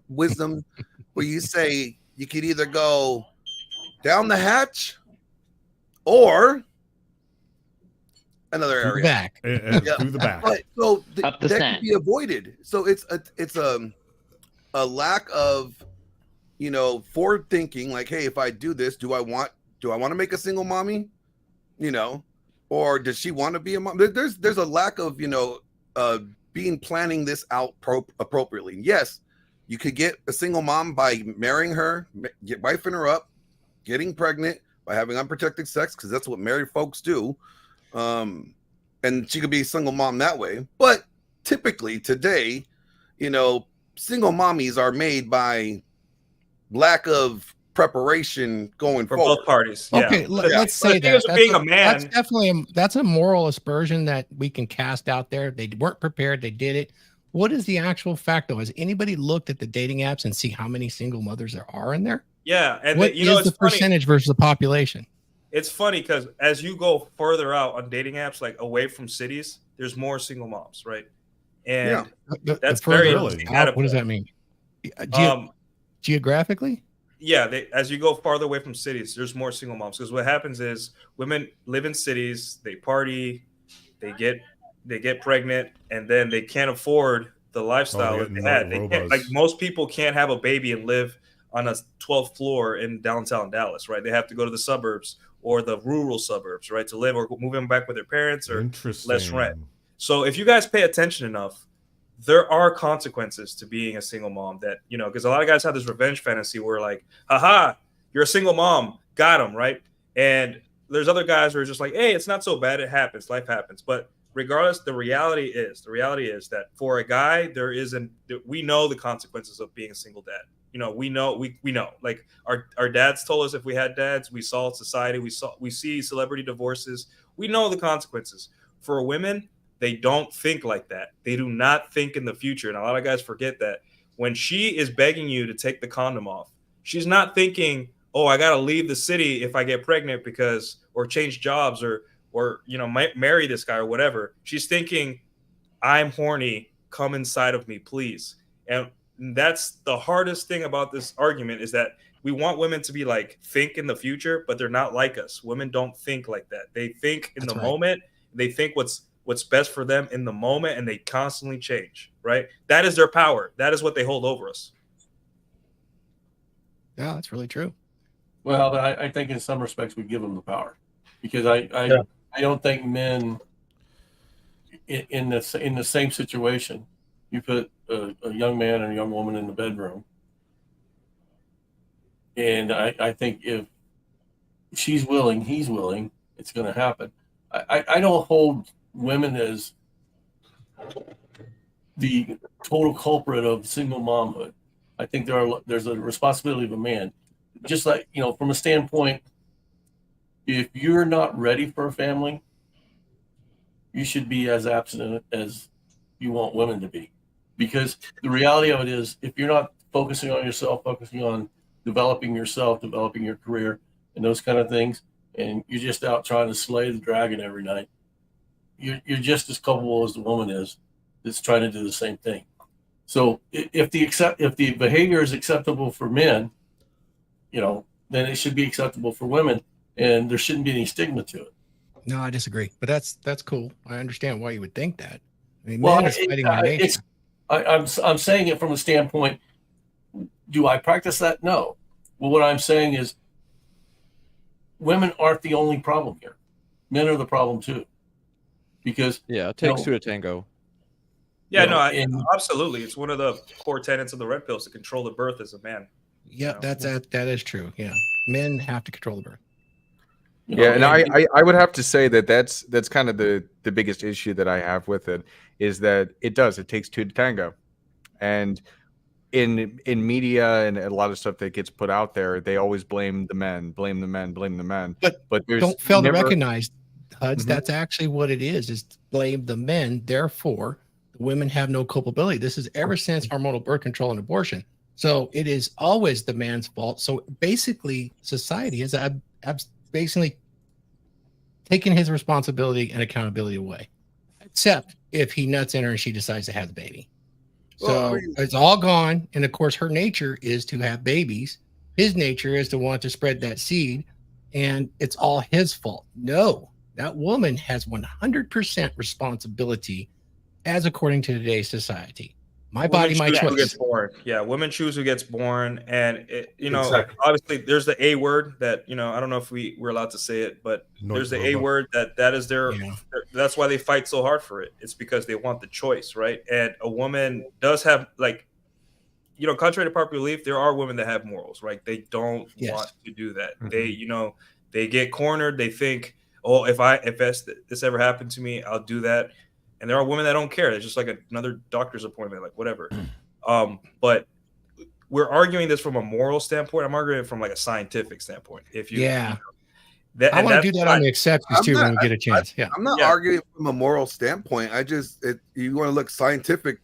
wisdom where you say you could either go down the hatch or another area back through the back. But, so that can be avoided. So it's a lack of, you know, forward thinking. Like, hey, if I do this, do I want to make a single mommy? You know, or does she want to be a mom? There's a lack of, you know, planning this out appropriately. Yes, you could get a single mom by marrying her, wifing her up, getting pregnant by having unprotected sex, because that's what married folks do. And she could be a single mom that way. But typically today, you know, single mommies are made by lack of preparation going for forward. both parties. Okay, Yeah. let's But the say thing that. is, with being a That's man, definitely that's a moral aspersion that we can cast out there. They weren't prepared. They did it. What is the actual fact, though? Has anybody looked at the dating apps and see how many single mothers there are in there? yeah, and What you know, is the it's funny. percentage versus the population? It's funny because as you go further out on dating apps, like away from cities, there's more single moms, right? And that's very further interesting out, data what does point. that mean? Geographically? Yeah, as you go farther away from cities, there's more single moms because what happens is women live in cities, they party, they get pregnant, and then they can't afford the lifestyle that they had. They can't, like most people can't have a baby and live on a 12th floor in downtown Dallas, right? They have to go to the suburbs or the rural suburbs, right, to live, or moving back with their parents or less rent. So if you guys pay attention enough, there are consequences to being a single mom that, you know, because a lot of guys have this revenge fantasy where like, haha, you're a single mom, got him, right? And there's other guys who are just like, hey, it's not so bad, it happens, life happens. But regardless, the reality is that for a guy, we know the consequences of being a single dad. You know, we know like our dads told us if we had dads, we saw society, we see celebrity divorces, we know the consequences. For women, they don't think like that. They do not think in the future. And a lot of guys forget that when she is begging you to take the condom off, she's not thinking, oh, I got to leave the city if I get pregnant or change jobs or, you know, marry this guy or whatever. She's thinking, I'm horny. Come inside of me, please. And that's the hardest thing about this argument is that we want women to be like, think in the future, but they're not like us. Women don't think like that. They think in the moment. They think what's best for them in the moment, and they constantly change, right? That is their power. That is what they hold over us. Yeah, that's really true. Well, I think in some respects we give them the power because I don't think men in the same situation, you put a young man and a young woman in the bedroom, and I think if she's willing, he's willing, it's going to happen. I don't hold women as the total culprit of single momhood. I think there's a responsibility of a man. Just like, you know, from a standpoint, if you're not ready for a family, you should be as abstinent as you want women to be. Because the reality of it is, if you're not focusing on yourself, focusing on developing yourself, developing your career, and those kind of things, and you're just out trying to slay the dragon every night, you're just as culpable as the woman is that's trying to do the same thing. So if the behavior is acceptable for men, you know, then it should be acceptable for women, and there shouldn't be any stigma to it. No, I disagree, but that's cool. I understand why you would think that. I mean, men is fighting their nature. I'm saying it from a standpoint. Do I practice that? No. Well, what I'm saying is, women aren't the only problem here. Men are the problem too. Because it takes two to tango. Yeah, absolutely. It's one of the core tenets of the red pill is to control the birth as a man. Yeah, that is true. Yeah, men have to control the birth. Yeah, and I would have to say that's kind of the biggest issue that I have with it is that it takes two to tango, and in media and a lot of stuff that gets put out there, they always blame the men. But there's don't fail to recognize, Huds, that's actually what it is blame the men. Therefore, the women have no culpability. This is ever since hormonal birth control and abortion. So it is always the man's fault. So basically, society is basically taking his responsibility and accountability away, except if he nuts in her and she decides to have the baby. So it's all gone. And of course, her nature is to have babies. His nature is to want to spread that seed, and it's all his fault. No, that woman has 100% responsibility as according to today's society. My body, my choice. Who gets born. Yeah, women choose who gets born, and obviously there's the A word that I don't know if we're allowed to say it, but there's the A word that is their. That's why they fight so hard for it. It's because they want the choice, right? And a woman does have contrary to popular belief, there are women that have morals, right? They don't want to do that. Mm-hmm. They get cornered. They think, oh, if this ever happened to me, I'll do that. And there are women that don't care. It's just like another doctor's appointment, like whatever. But we're arguing this from a moral standpoint. I'm arguing it from like a scientific standpoint. If you, Yeah. you know, that, I and want to do that's that on fine. the exceptions I'm too when not- we get a chance. Yeah. I'm not Yeah. arguing from a moral standpoint. You want to look scientific,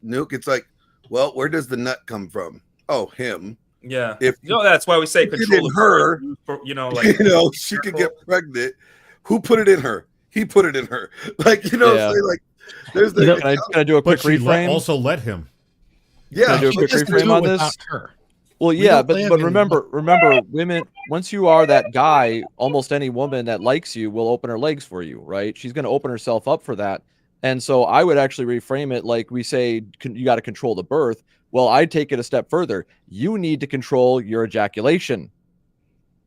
Nuke. It's like, well, where does the nut come from? Oh, him. Yeah. If That's why we say put it control in the her, birth, for, you know, like she could get pregnant. Who put it in her? He put it in her. Like, what I'm saying? Like, there's the Can I do a quick But she reframe? also let him. Can I yeah. do a She quick doesn't reframe do it on without this? her. Well, We yeah, don't but live in- remember, women. Once you are that guy, almost any woman that likes you will open her legs for you, right? She's going to open herself up for that. And so I would actually reframe it like we say, you got to control the birth. Well, I'd take it a step further. You need to control your ejaculation.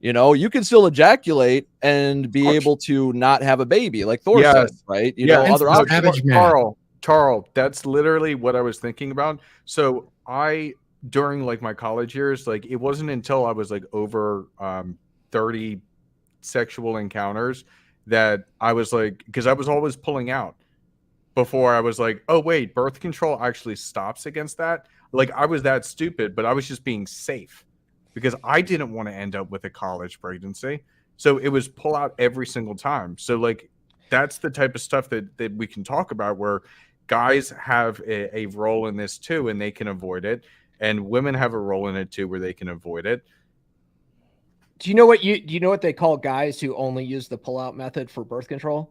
You can still ejaculate and be able to not have a baby, like Thor said, right? Other That's options. savage man. Carl, that's literally what I was thinking about. So during like my college years, like it wasn't until I was like over 30 sexual encounters that I was like, because I was always pulling out before I was like, oh wait, birth control actually stops against that. Like I was that stupid, but I was just being safe because I didn't want to end up with a college pregnancy. So it was pull out every single time. So like that's the type of stuff that we can talk about where guys have a role in this too, and they can avoid it. And women have a role in it too, where they can avoid it. Do you know what they call guys who only use the pull-out method for birth control?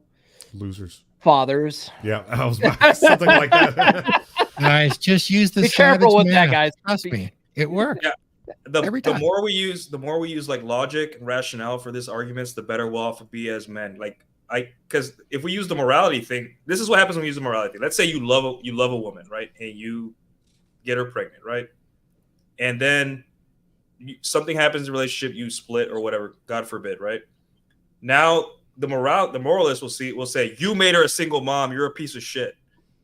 Losers. Fathers. Yeah, I was about something like that. Guys, just use the Be careful savage with that, math. guys. Trust me, it works. Yeah. Every The time. more we use like logic and rationale for this arguments, the better we'll off be as men. Like because if we use the morality thing, this is what happens when we use the morality thing. Let's say you love a woman, right? And you get her pregnant, right? And then something happens in the relationship, you split or whatever, God forbid, right? Now the moralist will say, you made her a single mom, you're a piece of shit,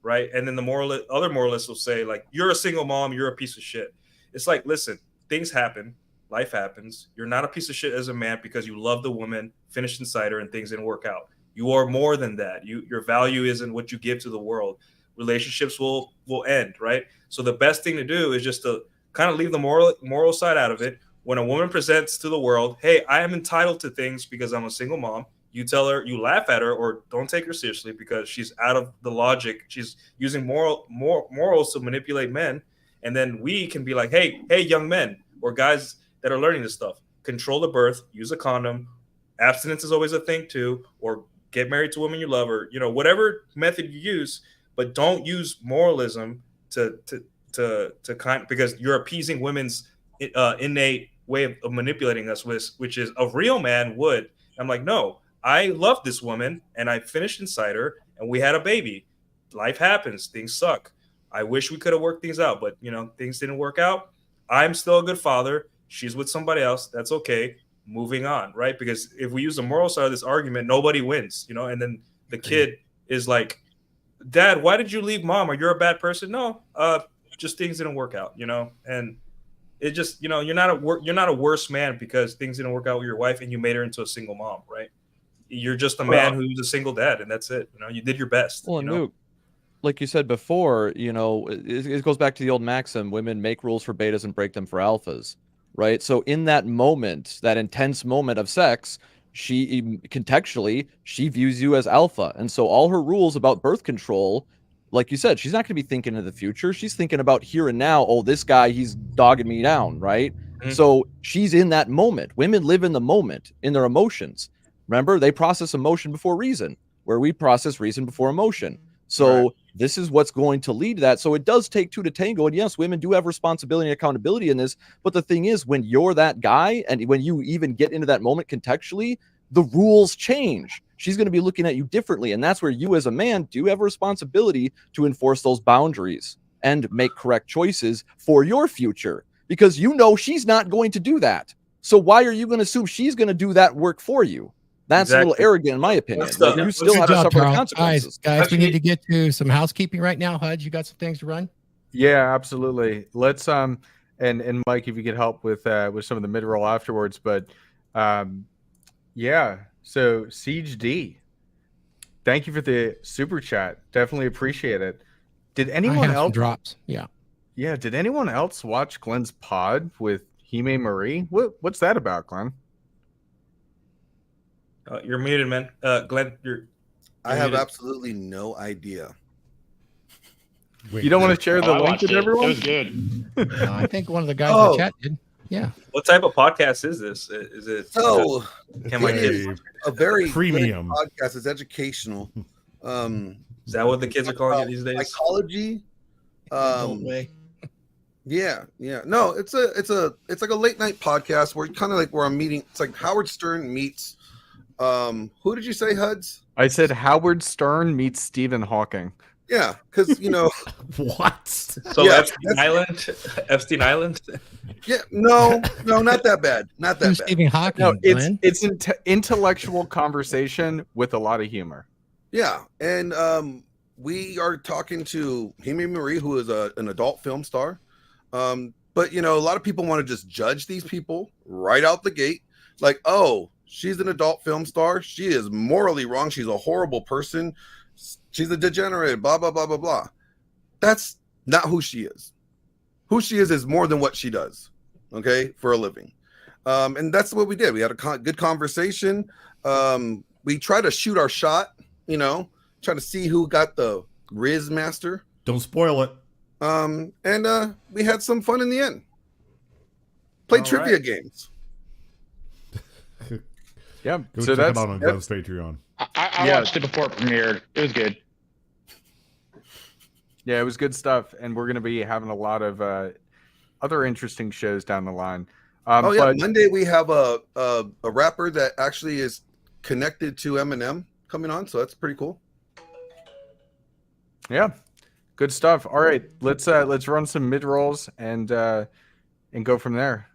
right? And then the other moralist will say, like, you're a single mom, you're a piece of shit. It's like, listen, things happen, life happens. You're not a piece of shit as a man because you love the woman, finished inside her, and things didn't work out. You are more than that. Your value isn't what you give to the world. Relationships will end, right? So the best thing to do is just to kind of leave the moral side out of it. When a woman presents to the world, hey, I am entitled to things because I'm a single mom, you tell her, you laugh at her, or don't take her seriously because she's out of the logic. She's using morals to manipulate men. And then we can be like, hey, young men or guys that are learning this stuff, control the birth, use a condom. Abstinence is always a thing too, or get married to a woman you love, or whatever method you use, but don't use moralism because you're appeasing women's innate way of manipulating us, which is a real man would. I'm like, no, I love this woman and I finished inside her and we had a baby. Life happens, things suck. I wish we could have worked things out, but things didn't work out. I'm still a good father. She's with somebody else. That's okay. Moving on, right? Because if we use the moral side of this argument, nobody wins, and then the kid is like, Dad, why did you leave Mom? Are you a bad person? No, just things didn't work out, and it just, you're not a worse man because things didn't work out with your wife and you made her into a single mom, right? You're just a man who's a single dad, and that's it. You did your best. Well, Nuke, like you said before, it goes back to the old maxim: women make rules for betas and break them for alphas, right? So in that moment, that intense moment of sex, she contextually views you as alpha, and so all her rules about birth control, like you said, she's not going to be thinking of the future. She's thinking about here and now. Oh, this guy, he's dogging me down, right? Mm-hmm. So she's in that moment. Women live in the moment, in their emotions. Remember, they process emotion before reason, where we process reason before emotion. So this is what's going to lead to that. So it does take two to tango. And yes, women do have responsibility and accountability in this. But the thing is, when you're that guy and when you even get into that moment contextually, the rules change. She's going to be looking at you differently. And that's where you as a man do have a responsibility to enforce those boundaries and make correct choices for your future, because she's not going to do that. So why are you going to assume she's going to do that work for you? That's a little arrogant, in my opinion. You still have to suffer the consequences. Guys, we need to get to some housekeeping right now. Huds, you got some things to run? Yeah, absolutely. Let's and Mike, if you could help with some of the mid roll afterwards. But yeah, so Siege D, thank you for the super chat. Definitely appreciate it. Did anyone else drops? Yeah. Yeah, did anyone else watch Glenn's pod with Hime Marie? What's that about, Glenn? You're muted, man. Glenn, I have muted. absolutely no idea. You don't want to share the link with everyone? It was good. I think one of the guys in the chat did. Yeah. What type of podcast is this? Is it So can my it kids? is a very Premium good podcast. It's educational. Is that what the kids are calling it these days? Psychology. Way. Yeah. No, it's like a late night podcast where where I'm meeting. It's like Howard Stern meets. Who did you say, Huds? I said Howard Stern meets Stephen Hawking. Yeah, because what? So yeah, Epstein Island. Yeah, no, not that bad. Not that bad. Stephen Hawking. No, Glenn. it's intellectual conversation with a lot of humor. Yeah, and we are talking to Hime Marie, who is an adult film star. But a lot of people want to just judge these people right out the gate, like, oh, she's an adult film star. She is morally wrong. She's a horrible person. She's a degenerate, blah, blah, blah, blah, blah. That's not who she is. Who she is more than what she does, okay, for a living. And that's what we did. We had a good conversation. We tried to shoot our shot, try to see who got the Riz Master. Don't spoil it. And we had some fun in the end. Played trivia games. Yeah, Go so check that's it out on Glenn's Patreon. I watched it before it premiered. It was good. Yeah, it was good stuff, and we're going to be having a lot of other interesting shows down the line. Monday we have a rapper that actually is connected to Eminem coming on, so that's pretty cool. Yeah, good stuff. All right, let's run some mid rolls and go from there.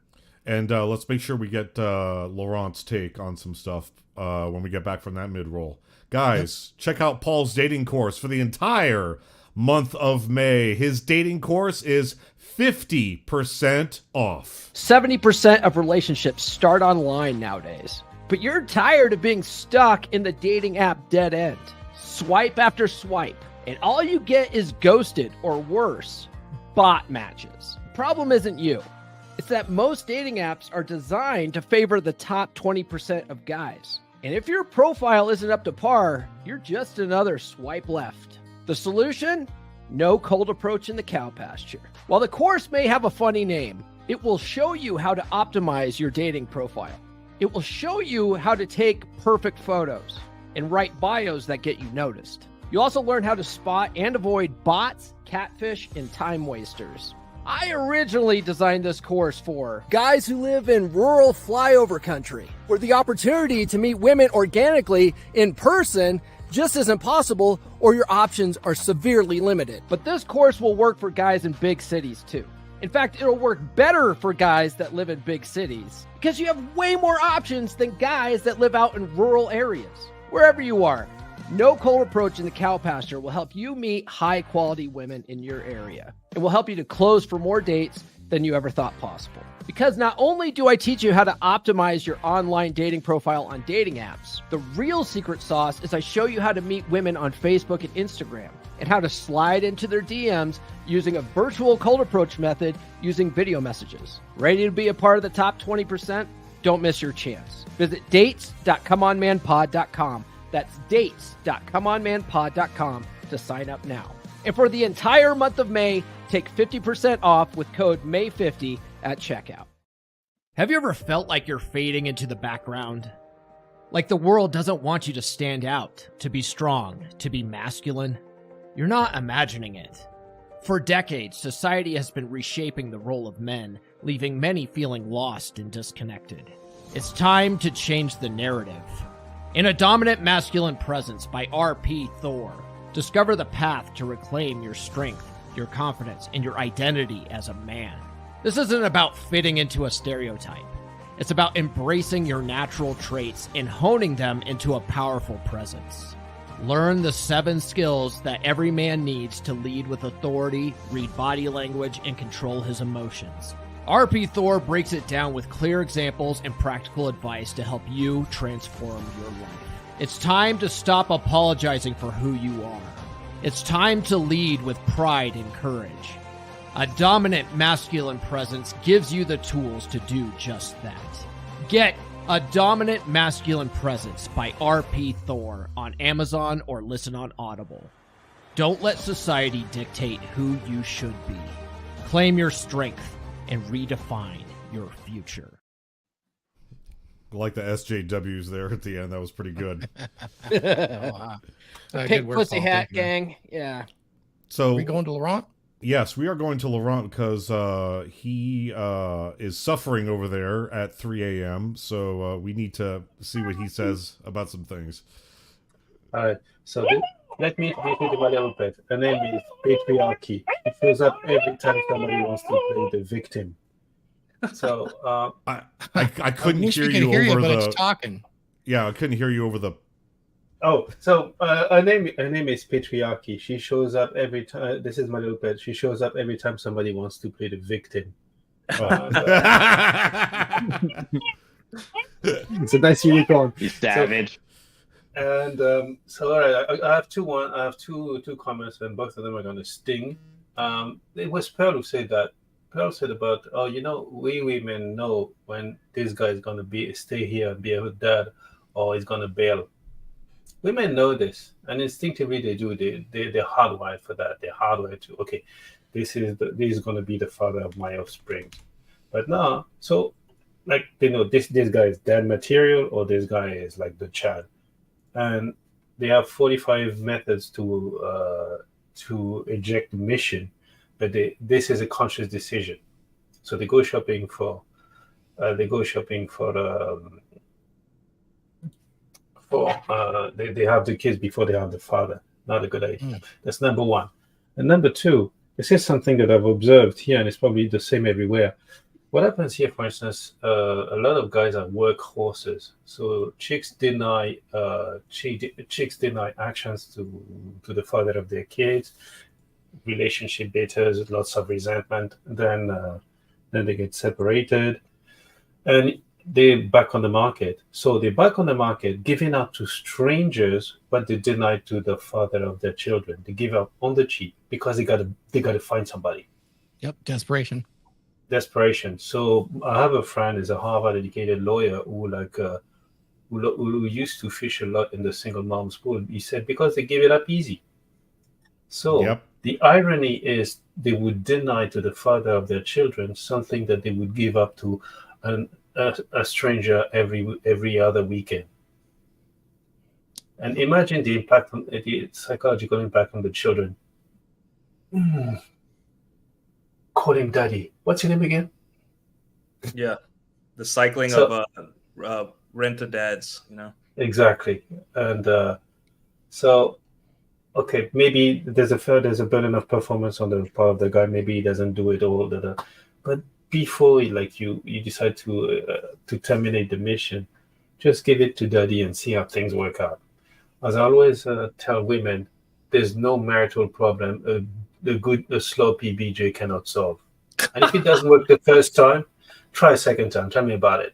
And let's make sure we get Laurent's take on some stuff when we get back from that mid roll. Guys, check out Paul's dating course for the entire month of May. His dating course is 50% off. 70% of relationships start online nowadays. But you're tired of being stuck in the dating app dead end. Swipe after swipe, and all you get is ghosted or worse, bot matches. The problem isn't you. It's that most dating apps are designed to favor the top 20% of guys. And if your profile isn't up to par, you're just another swipe left. The solution? No cold approach in the cow pasture. While the course may have a funny name, it will show you how to optimize your dating profile. It will show you how to take perfect photos and write bios that get you noticed. You'll also learn how to spot and avoid bots, catfish, and time wasters. I originally designed this course for guys who live in rural flyover country, where the opportunity to meet women organically in person just isn't possible, or your options are severely limited. But this course will work for guys in big cities too. In fact, it'll work better for guys that live in big cities because you have way more options than guys that live out in rural areas. Wherever you are, no cold approach in the cow pasture will help you meet high quality women in your area. It will help you to close for more dates than you ever thought possible. Because not only do I teach you how to optimize your online dating profile on dating apps, the real secret sauce is I show you how to meet women on Facebook and Instagram and how to slide into their DMs using a virtual cold approach method using video messages. Ready to be a part of the top 20%? Don't miss your chance. Visit dates.comeonmanpod.com. That's dates.comeonmanpod.com to sign up now. And for the entire month of May, take 50% off with code MAY50 at checkout. Have you ever felt like you're fading into the background? Like the world doesn't want you to stand out, to be strong, to be masculine? You're not imagining it. For decades, society has been reshaping the role of men, leaving many feeling lost and disconnected. It's time to change the narrative. In A Dominant Masculine Presence by R.P. Thor, discover the path to reclaim your strength, your confidence, and your identity as a man. This isn't about fitting into a stereotype. It's about embracing your natural traits and honing them into a powerful presence. Learn the 7 skills that every man needs to lead with authority, read body language, and control his emotions. R.P. Thor breaks it down with clear examples and practical advice to help you transform your life. It's time to stop apologizing for who you are. It's time to lead with pride and courage. A dominant masculine presence gives you the tools to do just that. Get A Dominant Masculine Presence by RP Thor on Amazon or listen on Audible. Don't let society dictate who you should be. Claim your strength and redefine your future. I like the SJWs there at the end. That was pretty good. Pink Pussy Hat Gang. Yeah. So are we going to Laurent? Yes, we are going to Laurent because he is suffering over there at 3 a.m. So we need to see what he says about some things. All right. So let me introduce my little pet. Her name is Patriarchy. It shows up every time somebody wants to play the victim. So I couldn't hear you over but the. It's talking. Yeah, I couldn't hear you over the. Oh, so her name is Patriarchy. She shows up every time. This is my little pet. She shows up every time somebody wants to play the victim. It's a nice unicorn. You savage. And so all right, I have two comments, and both of them are going to sting. It was Pearl who said that. Pearl said about, we women know when this guy is going to stay here and be a dad, or he's going to bail. Women know this, and instinctively they do. They're hardwired for that. They're hardwired to, okay, this is going to be the father of my offspring. But now, so like they know this guy is dad material, or this guy is like the child, and they have 45 methods to eject the mission. But this is a conscious decision. So they go shopping for they have the kids before they have the father. Not a good idea. That's number one. And number two, this is something that I've observed here, and it's probably the same everywhere. What happens here, for instance, a lot of guys are workhorses. So chicks deny actions to the father of their kids. Relationship bitters, lots of resentment. Then they get separated, and they're back on the market. So they're back on the market, giving up to strangers what they denied to the father of their children. They give up on the cheap because they gotta find somebody. Yep, desperation. So I have a friend, is a Harvard-educated lawyer who used to fish a lot in the single mom's pool. He said because they give it up easy. So the irony is they would deny to the father of their children something that they would give up to a stranger every other weekend. And imagine the psychological impact on the children. Call him daddy. What's your name again? Yeah, the cycling of rent-a-dads, Exactly. And so okay, maybe there's a burden of performance on the part of the guy. Maybe he doesn't do it all. But before you decide to terminate the mission, just give it to daddy and see how things work out. As I always tell women, there's no marital problem a slow PBJ cannot solve. And if it doesn't work the first time, try a second time. Tell me about it.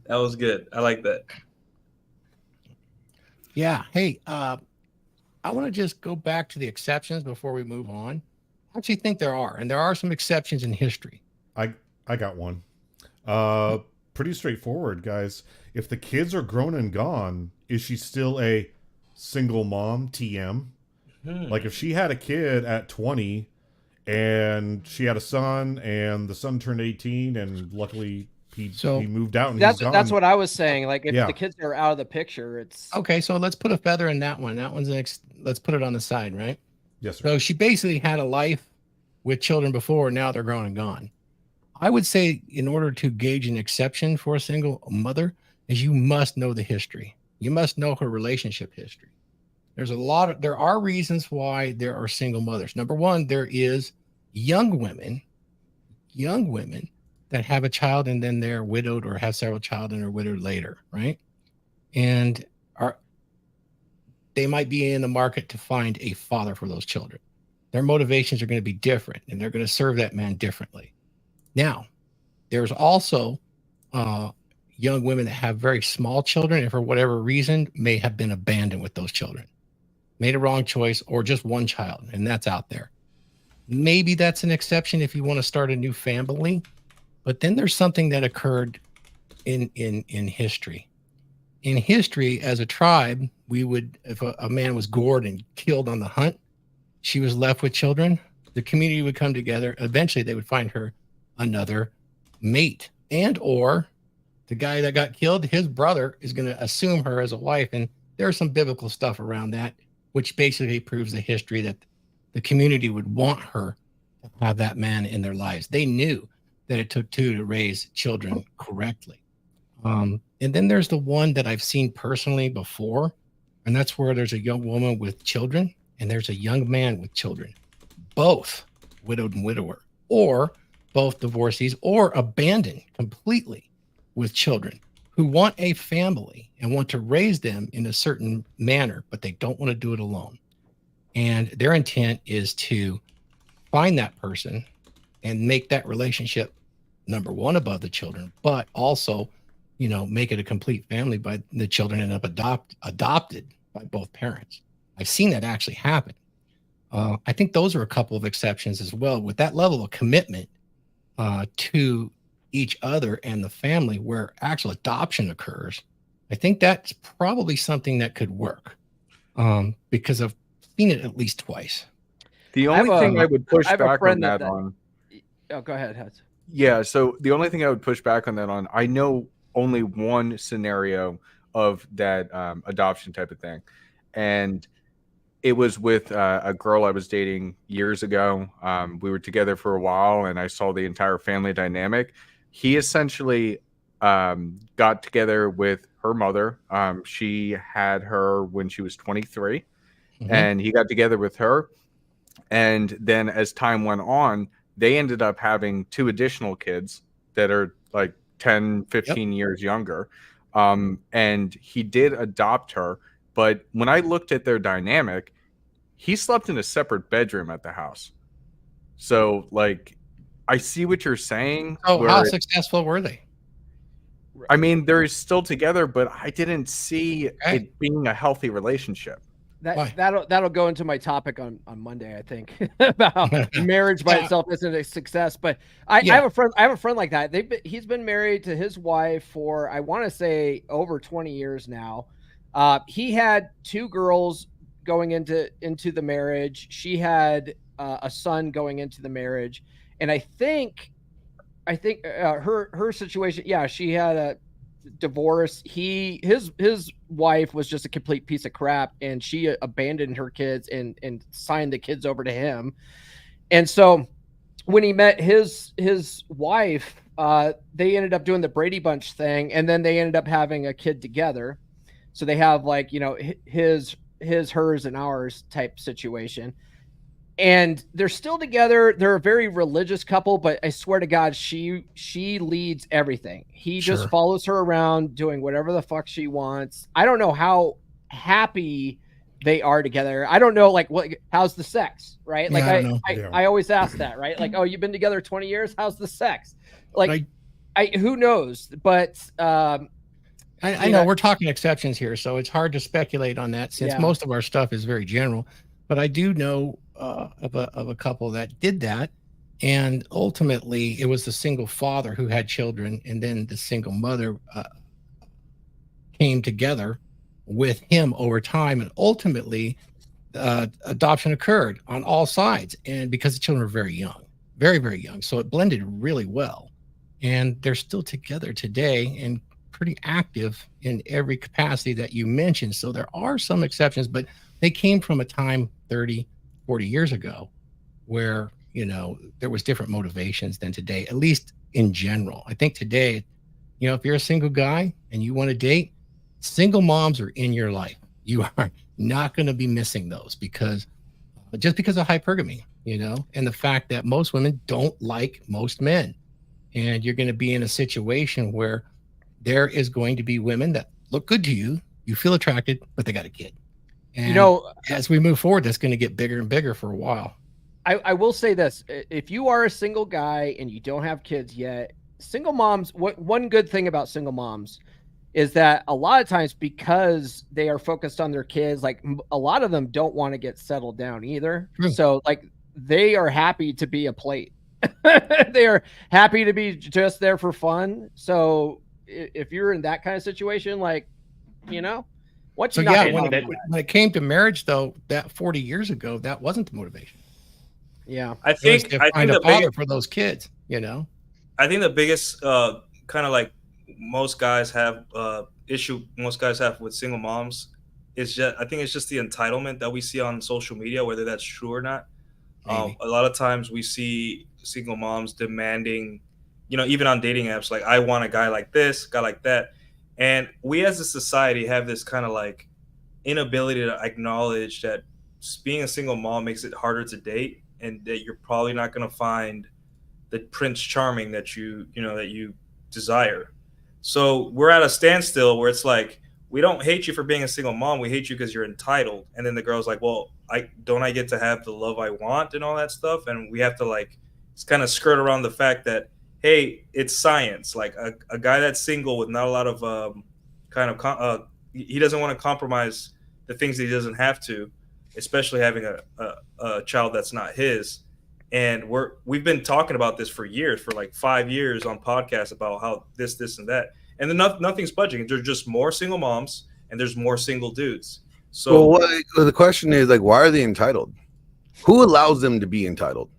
That was good. I like that. Yeah. Hey, I want to just go back to the exceptions before we move on. I actually think there are some exceptions in history. I got one. Pretty straightforward, guys. If the kids are grown and gone, is she still a single mom? TM. Like if she had a kid at 20 and she had a son and the son turned 18 and luckly he moved out and that's what I was saying. Like if the kids are out of the picture, it's okay. So let's put a feather in that one. That one's let's put it on the side, right? Yes, sir. So she basically had a life with children before. Now they're grown and gone. I would say in order to gauge an exception for a single mother is you must know the history. You must know her relationship history. There are reasons why there are single mothers. Number one, there is young women that have a child and then they're widowed or have several child and are widowed later, right? And they might be in the market to find a father for those children. Their motivations are going to be different and they're going to serve that man differently. Now, there's also young women that have very small children and for whatever reason may have been abandoned with those children. made a wrong choice, or just one child, and that's out there. Maybe that's an exception if you want to start a new family, but then there's something that occurred in history. In history, as a tribe, we would, if a man was gored and killed on the hunt, she was left with children, the community would come together. Eventually, they would find her another mate, and or the guy that got killed, his brother is going to assume her as a wife. And there's some biblical stuff around that, which basically proves the history that the community would want her to have that man in their lives. They knew that it took two to raise children correctly. And then there's the one that I've seen personally before, and that's where there's a young woman with children and there's a young man with children, both widowed and widower, or both divorcees or abandoned completely with children who want a family and want to raise them in a certain manner, but they don't want to do it alone. And their intent is to find that person and make that relationship number one above the children, but also, you know, make it a complete family by the children end up adopted by both parents. I've seen that actually happen. I think those are a couple of exceptions as well. With that level of commitment to each other and the family where actual adoption occurs, I think that's probably something that could work because I've seen it at least twice. The only thing I would push I have a back on friend that that- on. Oh, go ahead, Huds. Yeah, so the only thing I would push back on that on, I know only one scenario of that adoption type of thing. And it was with a girl I was dating years ago. We were together for a while, and I saw the entire family dynamic. He essentially got together with her mother. She had her when she was 23, and he got together with her. And then as time went on, they ended up having two additional kids that are like 10, 15 years younger. And he did adopt her. But when I looked at their dynamic, he slept in a separate bedroom at the house. So, like, I see what you're saying. Oh, how successful were they? I mean, they're still together, but I didn't see it being a healthy relationship. That'll go into my topic on Monday, I think, about marriage by itself isn't a success. But I have a friend like that. He's been married to his wife for, I want to say, over 20 years now. He had two girls going into the marriage. She had a son going into the marriage, and I think her situation. Yeah, she had a divorce. His wife was just a complete piece of crap, and she abandoned her kids and signed the kids over to him. And so when he met his wife, they ended up doing the Brady Bunch thing, and then they ended up having a kid together. So they have, like, you know, his, hers, and ours type situation. And they're still together. They're a very religious couple, but I swear to God, she leads everything. He just follows her around doing whatever the fuck she wants. I don't know how happy they are together. I don't know, like, how's the sex, right? Like, I always ask that, right? Like, oh, you've been together 20 years. How's the sex? Like, who knows? But I know we're talking exceptions here, so it's hard to speculate on that since most of our stuff is very general. But I do know of a couple that did that, and ultimately it was the single father who had children, and then the single mother came together with him over time, and ultimately adoption occurred on all sides, and because the children were very young, very, very young, so it blended really well, and they're still together today and pretty active in every capacity that you mentioned. So there are some exceptions, but they came from a time 30, 40 years ago where, you know, there was different motivations than today, at least in general. I think today, you know, if you're a single guy and you want to date, single moms are in your life. You are not going to be missing those because of hypergamy, you know, and the fact that most women don't like most men. And you're going to be in a situation where there is going to be women that look good to you, you feel attracted, but they got a kid. And, you know, as we move forward, that's going to get bigger and bigger for a while. I will say this. If you are a single guy and you don't have kids yet, single moms, one good thing about single moms is that a lot of times because they are focused on their kids, like a lot of them don't want to get settled down either. So like they are happy to be a plate. They are happy to be just there for fun. So if you're in that kind of situation, like, you know, what you when it came to marriage, though, that 40 years ago, that wasn't the motivation. Yeah, I think to find a father for those kids. You know, I think the biggest kind of like most guys have most guys have with single moms is just, I think it's just the entitlement that we see on social media, whether that's true or not. A lot of times we see single moms demanding, you know, even on dating apps, like, I want a guy like this, guy like that. And we as a society have this kind of like inability to acknowledge that being a single mom makes it harder to date, and that you're probably not going to find the Prince Charming that you desire. So we're at a standstill where it's like, we don't hate you for being a single mom. We hate you because you're entitled. And then the girl's like, well, I get to have the love I want and all that stuff. And we have to like, it's kind of skirt around the fact that, hey, it's science. Like a guy that's single with not a lot of he doesn't want to compromise the things that he doesn't have to, especially having a child that's not his. And we've been talking about this for years, for like 5 years on podcasts about how this, and that. And then nothing's budging. There's just more single moms and there's more single dudes. So the question is, like, why are they entitled? Who allows them to be entitled?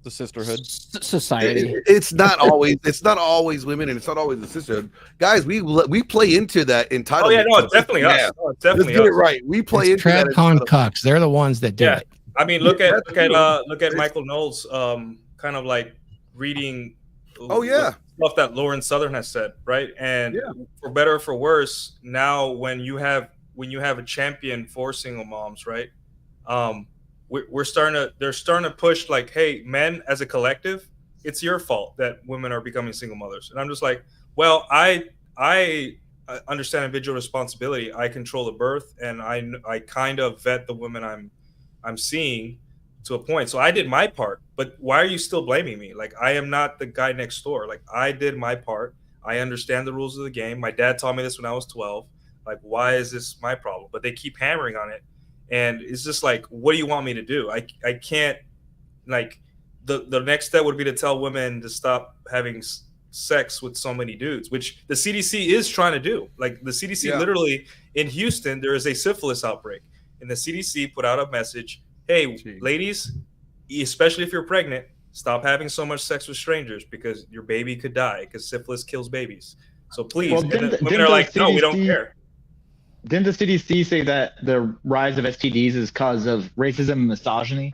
The sisterhood, society. It's not always women, and it's not always the sisterhood. Guys, we play into that entitlement. Oh yeah, no, it's definitely us. Yeah. No, it's definitely Let's get us. it right. We play into that. Tradcon cucks. They're the ones that do it. I mean, look at Michael Knowles, kind of like reading. Oh yeah, stuff that Lauren Southern has said, right? And for better or for worse, now when you have a champion for single moms, right? They're starting to push like, hey, men as a collective, it's your fault that women are becoming single mothers. And I'm just like, well, I understand individual responsibility. I control the birth, and I kind of vet the women I'm seeing to a point. So I did my part, but why are you still blaming me? Like, I am not the guy next door. Like, I did my part. I understand the rules of the game. My dad taught me this when I was 12. Like, why is this my problem? But they keep hammering on it. And it's just like, what do you want me to do? I can't, like, the next step would be to tell women to stop having sex with so many dudes, which the CDC is trying to do. Like, the CDC literally in Houston, there is a syphilis outbreak, and the CDC put out a message, hey, ladies, especially if you're pregnant, stop having so much sex with strangers because your baby could die, because syphilis kills babies. So please, women are like, no, we don't care. Didn't the CDC say that the rise of STDs is because of racism and misogyny?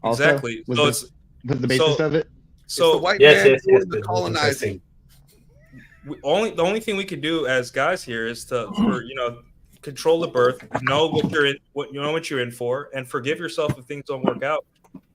Also? Exactly. Was the basis of it? So the white man doing the colonizing. The only thing we can do as guys here is to control the birth, know what you're in for, and forgive yourself if things don't work out.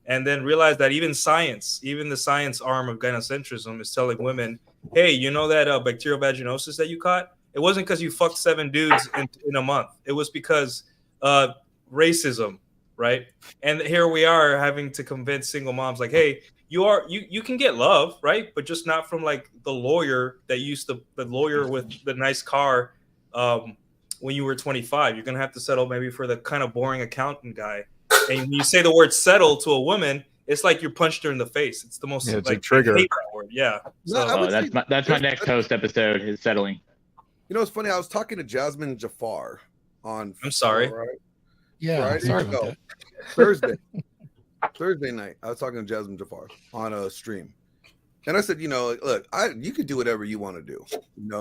And then realize that even the science arm of gynocentrism is telling women, hey, you know that bacterial vaginosis that you caught? It wasn't because you fucked 7 dudes in a month. It was because racism, right? And here we are having to convince single moms, like, hey, you can get love, right? But just not from like the lawyer with the nice car when you were 25. You're gonna have to settle maybe for the kind of boring accountant guy. And when you say the word settle to a woman, it's like you're punched her in the face. It's the most it's like a trigger. I hate that word. Yeah. No, that's my next host episode is settling. You know, it's funny. I was talking to Jasmine Jafar on. I'm sorry. Sorry about that. Thursday night, I was talking to Jasmine Jafar on a stream, and I said, look, you could do whatever you want to do.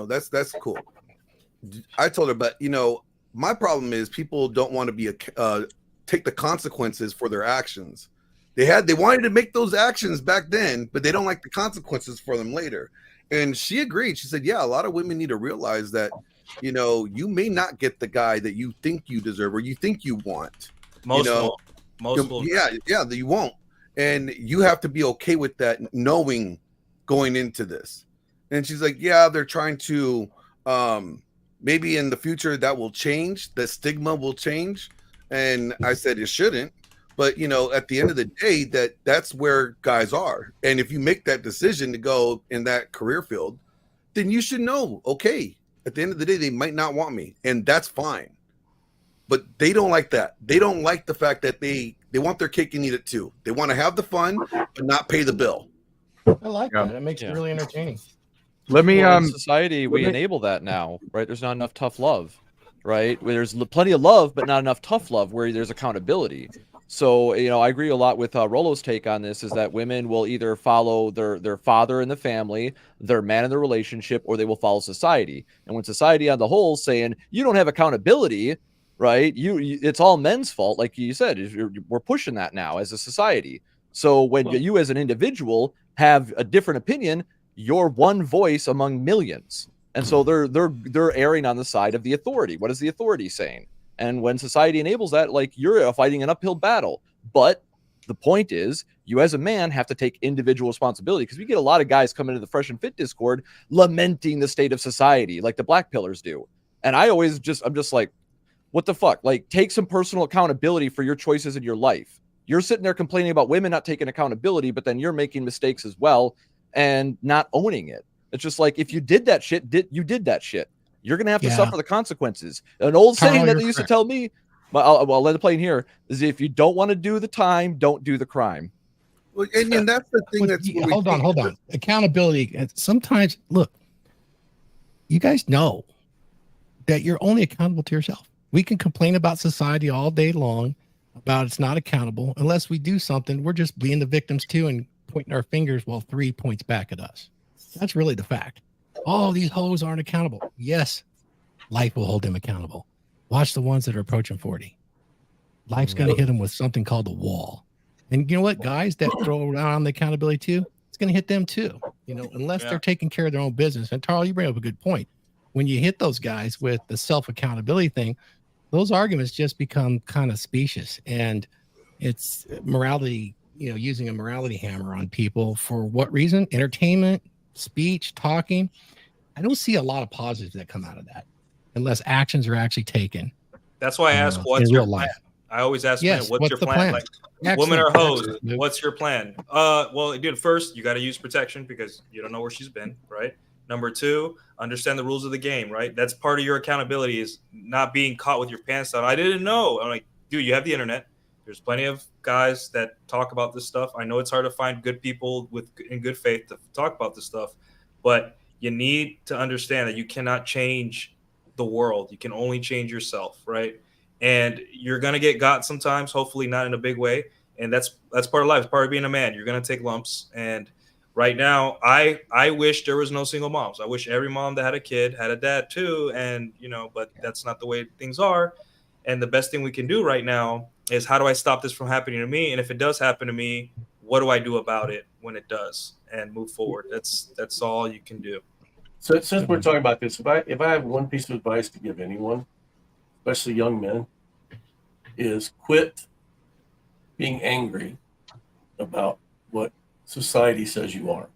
That's cool. I told her, but my problem is people don't want to be take the consequences for their actions. They wanted to make those actions back then, but they don't like the consequences for them later. And she agreed. She said, yeah, a lot of women need to realize that, you may not get the guy that you think you deserve or you think you want. Most will. Yeah, you won't. And you have to be okay with that, knowing going into this. And she's like, yeah, they're trying to, maybe in the future that will change. The stigma will change. And I said, it shouldn't. But, at the end of the day, that's where guys are. And if you make that decision to go in that career field, then you should know, okay, at the end of the day, they might not want me, and that's fine. But they don't like that. They don't like the fact that they want their cake and eat it too. They want to have the fun, but not pay the bill. I like that. It makes it really entertaining. Let me in society we enable that now, right? There's not enough tough love, right? Where there's plenty of love, but not enough tough love where there's accountability. So, you know, I agree a lot with Rolo's take on this, is that women will either follow their father in the family, their man in the relationship, or they will follow society. And when society on the whole is saying, you don't have accountability, right? It's all men's fault. Like you said, we're pushing that now as a society. So when you as an individual have a different opinion, you're one voice among millions. And so they're erring on the side of the authority. What is the authority saying? And when society enables that, like, you're fighting an uphill battle. But the point is, you as a man have to take individual responsibility, because we get a lot of guys coming into the Fresh and Fit Discord lamenting the state of society like the Black Pillars do. And I'm just like, what the fuck? Like, take some personal accountability for your choices in your life. You're sitting there complaining about women not taking accountability, but then you're making mistakes as well and not owning it. It's just like, if you did that shit, you did that shit. You're going to have to suffer the consequences. An old saying that they used to tell me, but I'll let it play in here, is if you don't want to do the time, don't do the crime. Well, and that's the thing hold on. Accountability. Sometimes, look, you guys know that you're only accountable to yourself. We can complain about society all day long about it's not accountable. Unless we do something, we're just being the victims too and pointing our fingers while 3 points back at us. That's really the fact. Oh, these hoes aren't accountable. Yes, life will hold them accountable. Watch the ones that are approaching 40. Life's going to hit them with something called a wall. And you know what? Guys that throw around the accountability too, it's going to hit them too. You know, unless they're taking care of their own business. And Tarl, you bring up a good point. When you hit those guys with the self-accountability thing, those arguments just become kind of specious. And it's morality, you know, using a morality hammer on people for what reason? Entertainment, speech, talking. I don't see a lot of positives that come out of that unless actions are actually taken. That's why I ask, what's your plan? I always ask, what's your plan? Like, women are hoes. What's your plan? Well, dude, first you got to use protection because you don't know where she's been, right? Number two, understand the rules of the game, right? That's part of your accountability, is not being caught with your pants down. I didn't know. I'm like, dude, you have the internet. There's plenty of guys that talk about this stuff. I know it's hard to find good people in good faith to talk about this stuff, but you need to understand that you cannot change the world. You can only change yourself, right? And you're gonna get got sometimes, hopefully not in a big way. And that's part of life. It's part of being a man. You're gonna take lumps. And right now, I wish there was no single moms. I wish every mom that had a kid had a dad too. And but that's not the way things are. And the best thing we can do right now is, how do I stop this from happening to me? And if it does happen to me, what do I do about it when it does, and move forward? That's all you can do. So since we're talking about this, if I have one piece of advice to give anyone, especially young men, is quit being angry about what society says you are.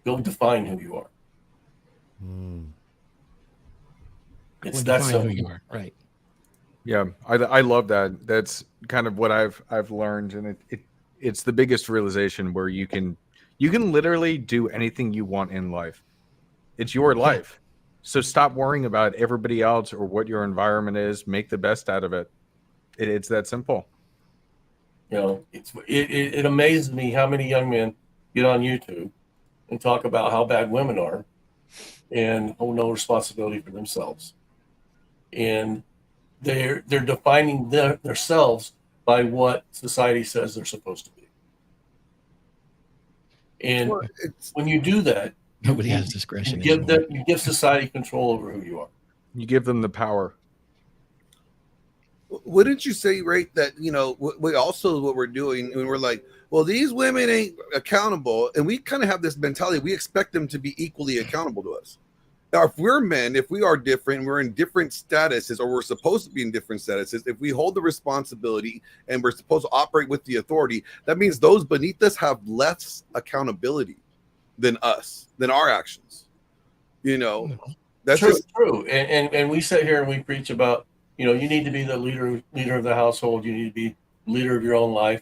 Go define who you are. It's that simple. Who you are, right? Yeah, I love that. That's kind of what I've learned, and it's the biggest realization, where you can literally do anything you want in life. It's your life. So stop worrying about everybody else or what your environment is. Make the best out of it. It's that simple. It amazes me how many young men get on YouTube and talk about how bad women are and hold no responsibility for themselves. And they're defining themselves by what society says they're supposed to be. And when you do that, nobody has discretion. You give society control over who you are. You give them the power. Wouldn't you say, right, that what we're doing, and we're like, well, these women ain't accountable, and we kind of have this mentality, we expect them to be equally accountable to us. Now, if we're men, if we are different, we're in different statuses, or we're supposed to be in different statuses, if we hold the responsibility and we're supposed to operate with the authority, that means those beneath us have less accountability than us, than our actions. That's true. And we sit here and we preach about, you need to be the leader of the household. You need to be leader of your own life.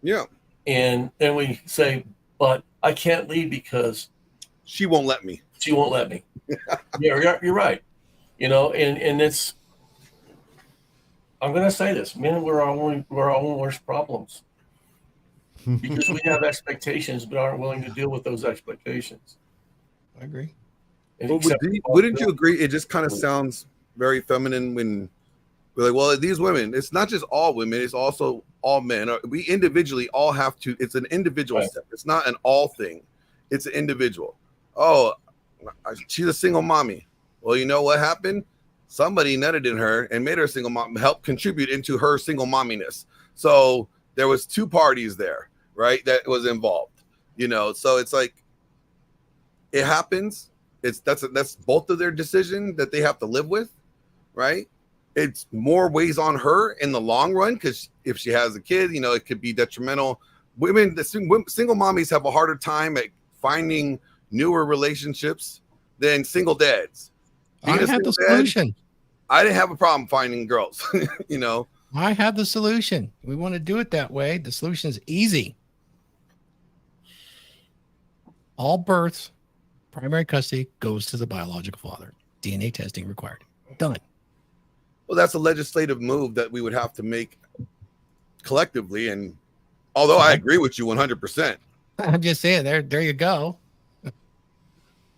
Yeah. And then we say, but I can't lead because she won't let me. She won't let me. Yeah, you're right. You know, and it's. I'm going to say this: men, we're our own worst problems because we have expectations, but aren't willing to deal with those expectations. I agree. And Well, accept wouldn't you agree? It just kind of sounds very feminine when we're like, well, these women, it's not just all women, it's also all men. We individually all have to, it's an individual Right. step. It's not an all thing. It's an individual. Oh, she's a single mommy. Well, you know what happened? Somebody nutted in her and made her a single mom, helped contribute into her single momminess. So there was two parties there, right? That was involved, you know? So it's like, it happens. That's both of their decision that they have to live with, right? It's more weighs on her in the long run because if she has a kid, you know, it could be detrimental. Single mommies have a harder time at finding newer relationships than single dads. I have the solution. I didn't have a problem finding girls, you know. I have the solution. We want to do it that way. The solution is easy. All births, primary custody goes to the biological father. DNA testing required. Done. Well, that's a legislative move that we would have to make collectively. And although I agree with you 100%. I'm just saying, there you go.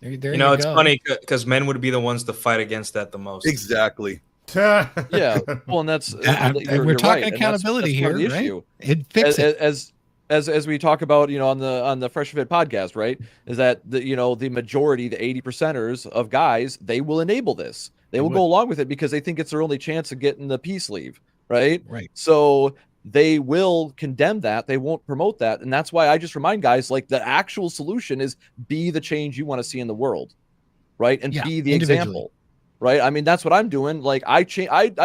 There you know, it's funny because men would be the ones to fight against that the most. Exactly. Yeah, well, and that's we're talking right. accountability that's part here, of the issue. right? It fixes as we talk about, you know, on the Fresh Fit podcast, right? Is that the majority, the 80%ers of guys, they will enable this. They will go along with it because they think it's their only chance of getting the peace leave, right? Right. So they will condemn that. They won't promote that, and that's why I just remind guys, like, the actual solution is be the change you want to see in the world, right? And be the example. Right. I mean, that's what I'm doing. Like, I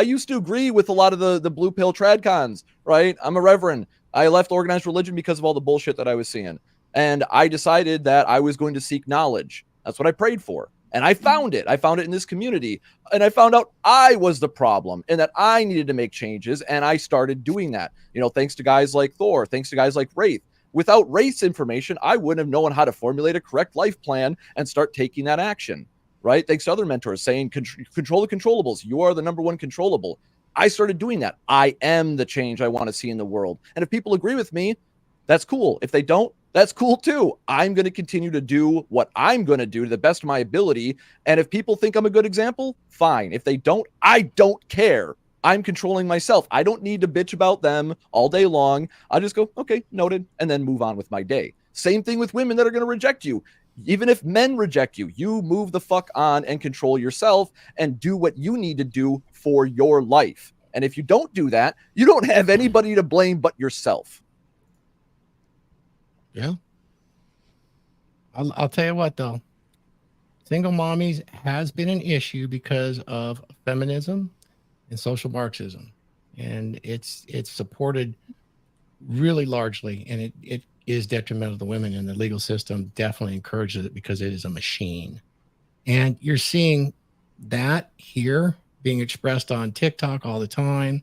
used to agree with a lot of the blue pill tradcons. Right. I'm a reverend. I left organized religion because of all the bullshit that I was seeing. And I decided that I was going to seek knowledge. That's what I prayed for. And I found it. I found it in this community. And I found out I was the problem and that I needed to make changes. And I started doing that, you know, thanks to guys like Thor, thanks to guys like Wraith. Without Wraith's information, I wouldn't have known how to formulate a correct life plan and start taking that action. Right? Thanks to other mentors saying, control the controllables. You are the number one controllable. I started doing that. I am the change I want to see in the world. And if people agree with me, that's cool. If they don't, that's cool too. I'm going to continue to do what I'm going to do to the best of my ability. And if people think I'm a good example, fine. If they don't, I don't care. I'm controlling myself. I don't need to bitch about them all day long. I'll just go, okay, noted, and then move on with my day. Same thing with women that are going to reject you. Even if men reject you, you move the fuck on and control yourself and do what you need to do for your life. And if you don't do that, you don't have anybody to blame but yourself. Yeah. I'll tell you what, though. Single mommies has been an issue because of feminism and social Marxism. And it's supported really largely, and it is detrimental to the women, and the legal system definitely encourages it because it is a machine. And you're seeing that here being expressed on TikTok all the time.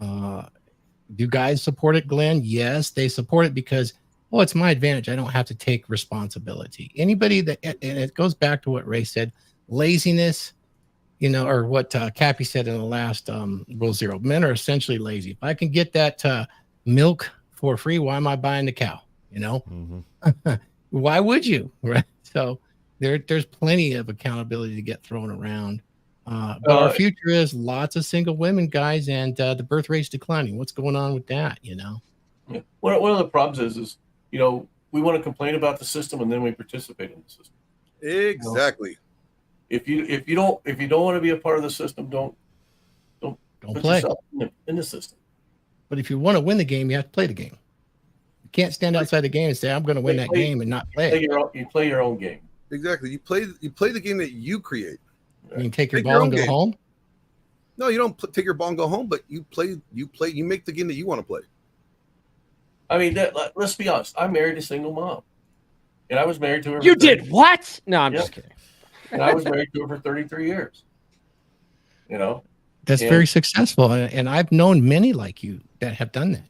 Do guys support it, Glenn? Yes, they support it because, oh, it's my advantage. I don't have to take responsibility. Anybody that, and it goes back to what Ray said, laziness, you know, or what Cappy said in the last Rule Zero. Men are essentially lazy. If I can get that milk for free, why am I buying the cow? You know, why would you? Right. So there's plenty of accountability to get thrown around. But our future is lots of single women, guys, and the birth rate's declining. What's going on with that? You know, one of the problems is, you know, we want to complain about the system and then we participate in the system. Exactly. You know? If you don't want to be a part of the system, don't put play yourself in the system. But if you want to win the game, you have to play the game. You can't stand outside the game and say, I'm going to win that game and not play it. You play your own game. Exactly. You play the game that you create. You can take your ball and go home. No, you don't take your ball and go home, but you make the game that you want to play. I mean, let's be honest. I married a single mom, and I was married to her. You did what? No, I'm just kidding. And I was married to her for 33 years. You know, that's very successful, and I've known many like you that have done that.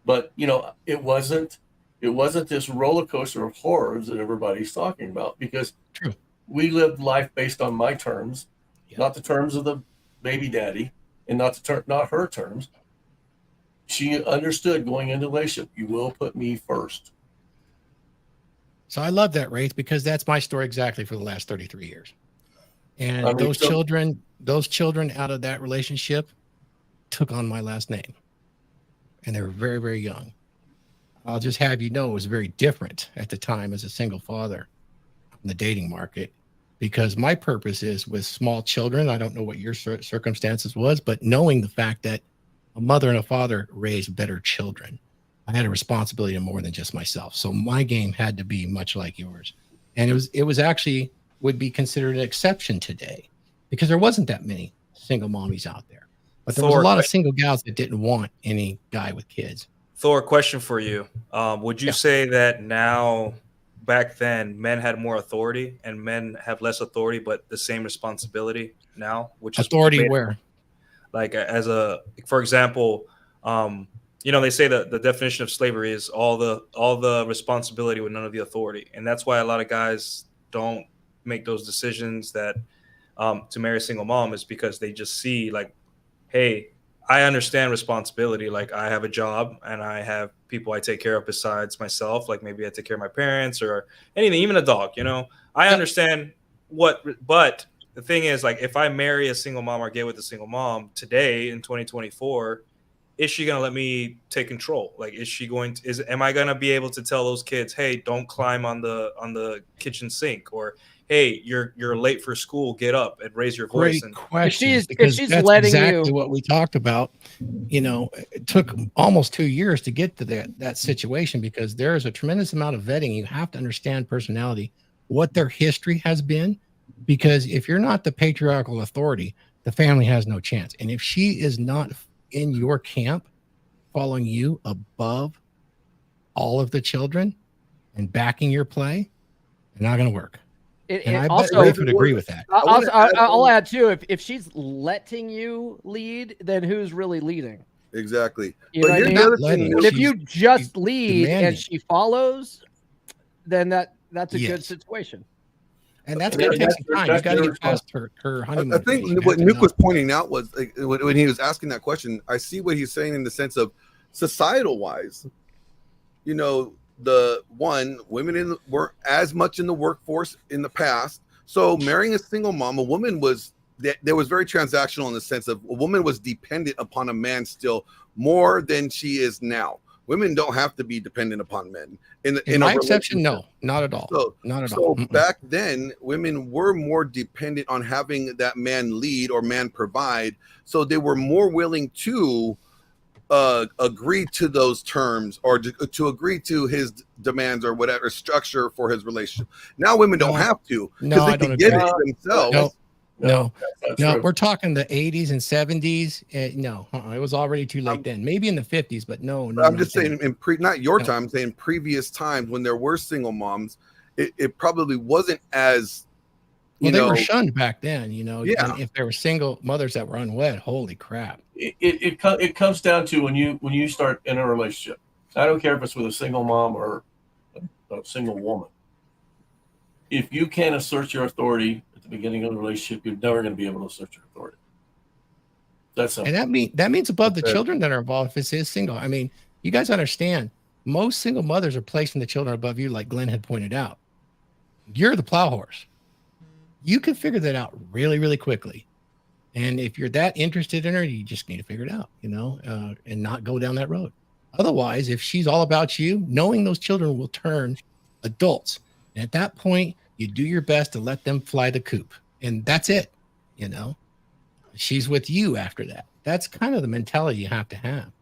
But you know, it wasn't It wasn't this roller coaster of horrors that everybody's talking about, because True. we lived life based on my terms, not the terms of the baby daddy, and not her terms. She understood going into the relationship, you will put me first. So I love that, Wraith, because that's my story exactly for the last 33 years. And I mean, those children out of that relationship took on my last name. And they were very, very young. I'll just have you know, it was very different at the time as a single father in the dating market, because my purpose is with small children. I don't know what your circumstances was, but knowing the fact that a mother and a father raise better children, I had a responsibility of more than just myself. So my game had to be much like yours. And it was actually would be considered an exception today, because there wasn't that many single mommies out there. But there was a lot of single gals that didn't want any guy with kids. Thor, question for you. Would you say that now, back then, men had more authority and men have less authority, but the same responsibility now? Which is authority where? Like for example, they say that the definition of slavery is all the responsibility with none of the authority. And that's why a lot of guys don't make those decisions that to marry a single mom, is because they just see like, hey, I understand responsibility. Like, I have a job and I have people I take care of besides myself. Like, maybe I take care of my parents or anything, even a dog, I understand but the thing is, like, if I marry a single mom or get with a single mom today in 2024, is she going to let me take control? Like, am I going to be able to tell those kids, hey, don't climb on the kitchen sink, or hey, you're late for school, get up and raise your voice? Great question. If she's that's letting exactly what we talked about. It took almost 2 years to get to that situation, because there is a tremendous amount of vetting. You have to understand personality, what their history has been, because if you're not the patriarchal authority, the family has no chance. And if she is not in your camp, following you above all of the children and backing your play, it's not going to work. And I bet Rafe would agree with that. I'll add too, if she's letting you lead, then who's really leading? Exactly. But if you just lead and she follows, then that's a good situation. And that's going to take some time. You got to get past her honeymoon. I think what Nuke was pointing out was, like, when he was asking that question, I see what he's saying in the sense of societal wise, women weren't as much in the workforce in the past. So marrying a single mom, a woman there was very transactional in the sense of a woman was dependent upon a man still more than she is now. Women don't have to be dependent upon men. In my exception, no, not at all. So back then, women were more dependent on having that man lead or man provide. So they were more willing to agree to those terms, or to agree to his demands or whatever structure for his relationship. Now women don't have to, because they can get it themselves. No, we're talking the 80s and 70s. It was already too late then. Maybe in the 50s, but no. I'm just saying, not your time, I'm saying previous times when there were single moms, it probably wasn't as. They were shunned back then. And if there were single mothers that were unwed, holy crap! It comes down to when you start in a relationship. I don't care if it's with a single mom or a single woman. If you can't assert your authority the beginning of the relationship, you're never going to be able to assert your authority. And that means above the children that are involved, if it's single. I mean, you guys understand, most single mothers are placing the children above you, like Glenn had pointed out. You're the plow horse. You can figure that out really, really quickly. And if you're that interested in her, you just need to figure it out, and not go down that road. Otherwise, if she's all about you, knowing those children will turn adults. And at that point, you do your best to let them fly the coop, and that's it. She's with you after that. That's kind of the mentality you have to have.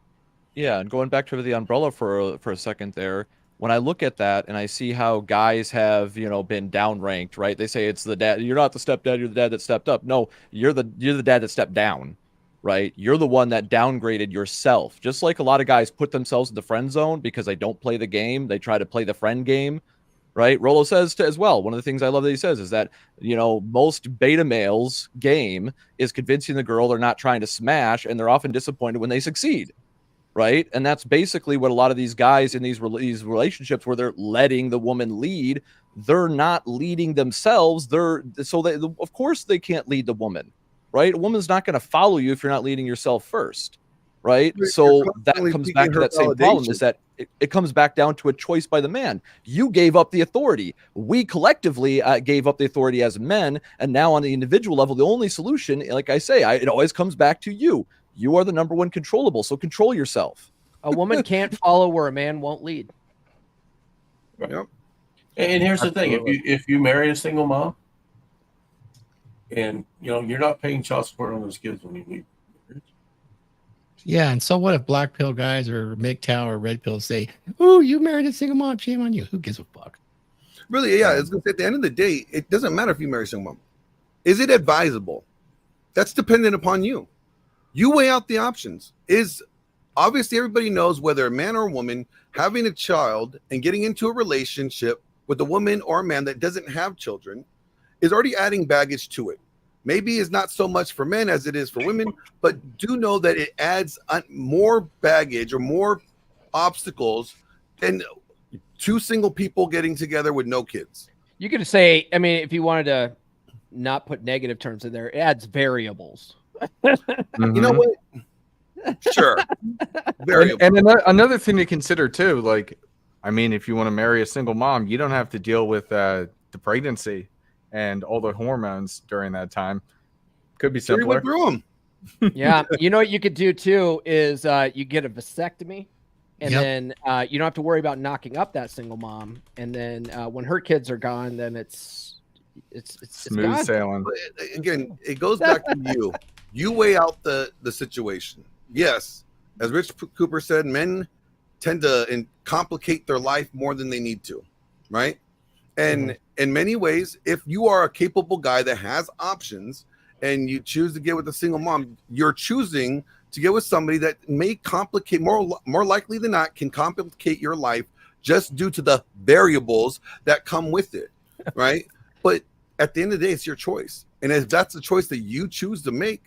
Yeah, and going back to the umbrella for a second there, when I look at that and I see how guys have, been downranked, right? They say it's the dad. You're not the stepdad. You're the dad that stepped up. No, you're the dad that stepped down, right? You're the one that downgraded yourself. Just like a lot of guys put themselves in the friend zone because they don't play the game. They try to play the friend game. Right. Rolo says as well. One of the things I love that he says is that, most beta males game is convincing the girl they're not trying to smash, and they're often disappointed when they succeed. right? And that's basically what a lot of these guys in these relationships where they're letting the woman lead, they're not leading themselves. Of course they can't lead the woman, right? A woman's not going to follow you if you're not leading yourself first, right? So that comes back to that same problem, is that it comes back down to a choice by the man. You gave up the authority. We collectively gave up the authority as men, and now on the individual level, the only solution, like I say, it always comes back to you. You are the number one controllable, so control yourself. A woman can't follow where a man won't lead. Yep. And here's the thing: if you marry a single mom, and you're not paying child support on those kids when you leave. Yeah, and so what if black pill guys or MGTOW or red pill say, "Oh, you married a single mom, shame on you." Who gives a fuck? Really, yeah. It's gonna say at the end of the day, it doesn't matter if you marry a single mom. Is it advisable? That's dependent upon you. You weigh out the options. Obviously everybody knows whether a man or a woman having a child and getting into a relationship with a woman or a man that doesn't have children is already adding baggage to it. Maybe it's not so much for men as it is for women, but do know that it adds more baggage or more obstacles than two single people getting together with no kids. You could say, I mean, if you wanted to not put negative terms in there, it adds variables. You know what? Sure. And another thing to consider too, like, I mean, if you want to marry a single mom, you don't have to deal with the pregnancy and all the hormones during that time. Could be simpler. Went through them. Yeah, you know what you could do too is you get a vasectomy, and then you don't have to worry about knocking up that single mom. And then when her kids are gone, then it's smooth sailing. Again, it goes back to you. You weigh out the situation. Yes, as Rich Cooper said, men tend to complicate their life more than they need to, right? And in many ways, if you are a capable guy that has options and you choose to get with a single mom, you're choosing to get with somebody that may complicate, more likely than not, can complicate your life just due to the variables that come with it, right? But at the end of the day, it's your choice. And if that's the choice that you choose to make,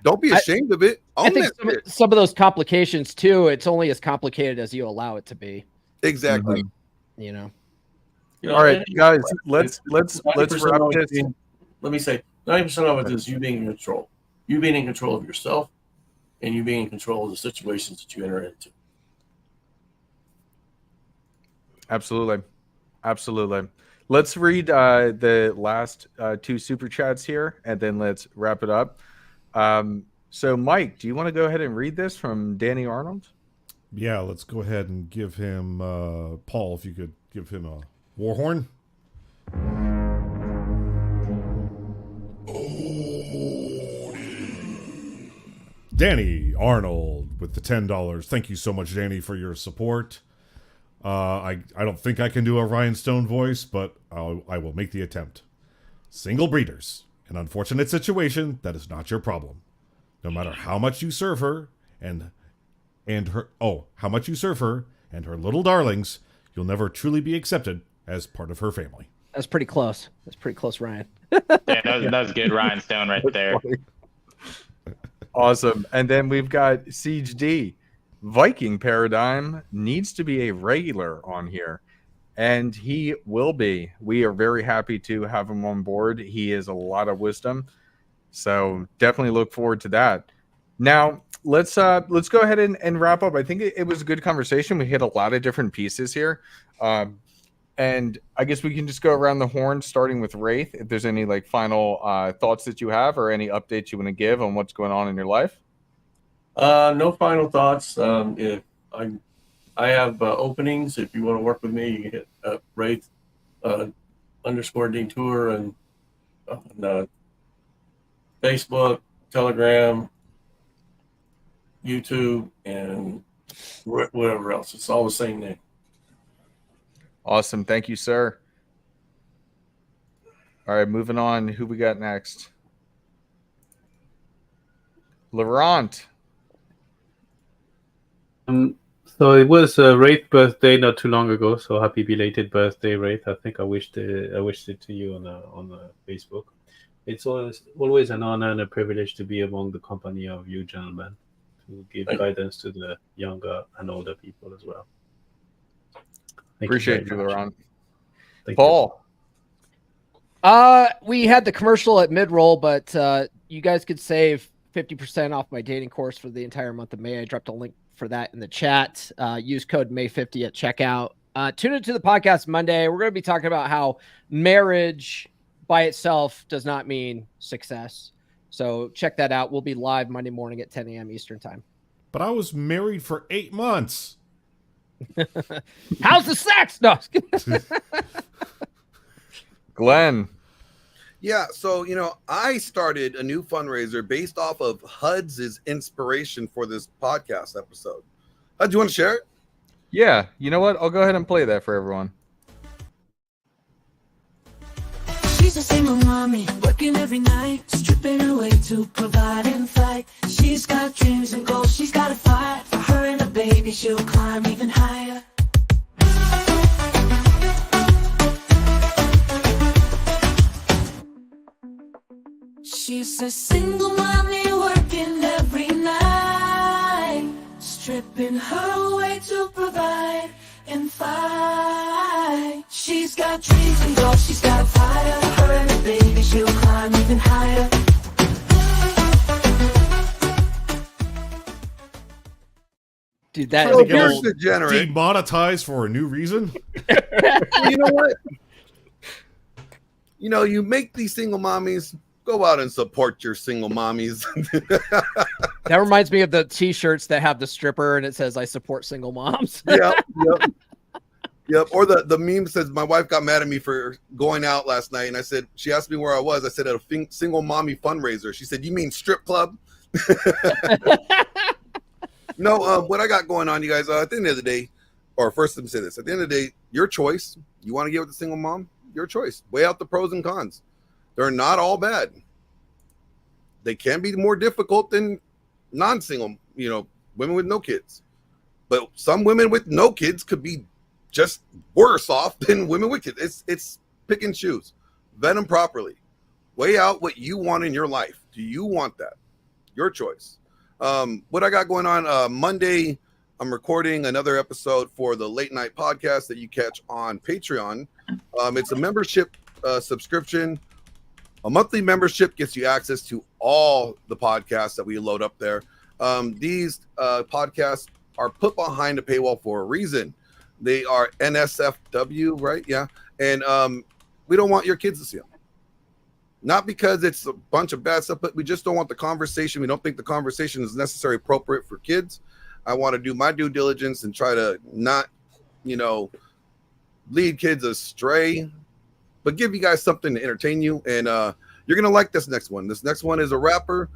don't be ashamed of it. I think some of those complications too, it's only as complicated as you allow it to be. Exactly. You know. All right, guys, let's wrap this. Let me say, 90% of it is you being in control. You being in control of yourself, and you being in control of the situations that you enter into. Absolutely. Let's read the last two super chats here, and then let's wrap it up. So, Mike, do you want to go ahead and read this from Danny Arnold? Yeah, let's go ahead and give him Paul. If you could give him a war horn. Danny Arnold with the $10. Thank you so much, Danny, for your support. I don't think I can do a Ryan Stone voice, but I will make the attempt. Single breeders, an unfortunate situation that is not your problem. No matter how much you serve her and her little darlings, you'll never truly be accepted as part of her family. That's pretty close. Ryan. Yeah, that was good, Ryan Stone, right there. Awesome. And then we've got Siege D. Viking Paradigm needs to be a regular on here, and he will be. We are very happy to have him on board. He has a lot of wisdom, so definitely look forward to that. Now, let's go ahead and wrap up. I think it was a good conversation. We hit a lot of different pieces here. And I guess we can just go around the horn, starting with Wraith. If there's any final thoughts that you have or any updates you want to give on what's going on in your life. No final thoughts. If I have openings, if you want to work with me, you can hit Wraith _Dean Tour and on Facebook, Telegram, YouTube, and whatever else. It's all the same name. Awesome. Thank you, sir. All right, moving on. Who we got next? Laurent. So it was Wraith's birthday not too long ago. So happy belated birthday, Wraith. I think I wished it to you on Facebook. It's always an honor and a privilege to be among the company of you gentlemen. to give guidance to the younger and older people as well. Appreciate you, very much. Laurent. Thank Paul. We had the commercial at mid-roll, but you guys could save 50% off my dating course for the entire month of May. I dropped a link for that in the chat. Use code May50 at checkout. Tune into the podcast Monday. We're going to be talking about how marriage by itself does not mean success. So check that out. We'll be live Monday morning at 10 a.m. Eastern time. But I was married for 8 months. How's the sex? No. Glenn. Yeah, so I started a new fundraiser based off of Huds' inspiration for this podcast episode. Do you want to share it? Yeah, you know what? I'll go ahead and play that for everyone. She's a single mommy, working every night, stripping away to provide and fight. She's got dreams and goals, she's got to fight. For her and a baby, she'll climb even higher. She's a single mommy, working every night, stripping her away to provide and fight. She's got dreams and goals, she's got a fire. Her and a baby, she'll climb even higher. Dude, that So is here's gold. the degenerate. Demonetized for a new reason? You know what? You make these single mommies, go out and support your single mommies. That reminds me of the t-shirts that have the stripper and it says, I support single moms. Yep. Or the meme says, my wife got mad at me for going out last night. And I said, she asked me where I was. I said, at a single mommy fundraiser. She said, you mean strip club? What I got going on, you guys, at the end of the day, or first let me say this, at the end of the day, your choice. You want to get with a single mom? Your choice. Weigh out the pros and cons. They're not all bad. They can be more difficult than non-single, women with no kids. But some women with no kids could be just worse off than women with kids. It's pick and choose. Vet them properly. Weigh out what you want in your life. Do you want that? Your choice. What I got going on Monday, I'm recording another episode for the late night podcast that you catch on Patreon. It's a membership subscription. A monthly membership gets you access to all the podcasts that we load up there. These podcasts are put behind a paywall for a reason. They are NSFW, right? Yeah. And we don't want your kids to see them. Not because it's a bunch of bad stuff, but we just don't want the conversation. We don't think the conversation is necessarily appropriate for kids. I want to do my due diligence and try to not, lead kids astray, but give you guys something to entertain you. And you're going to like this next one. This next one is a rapper,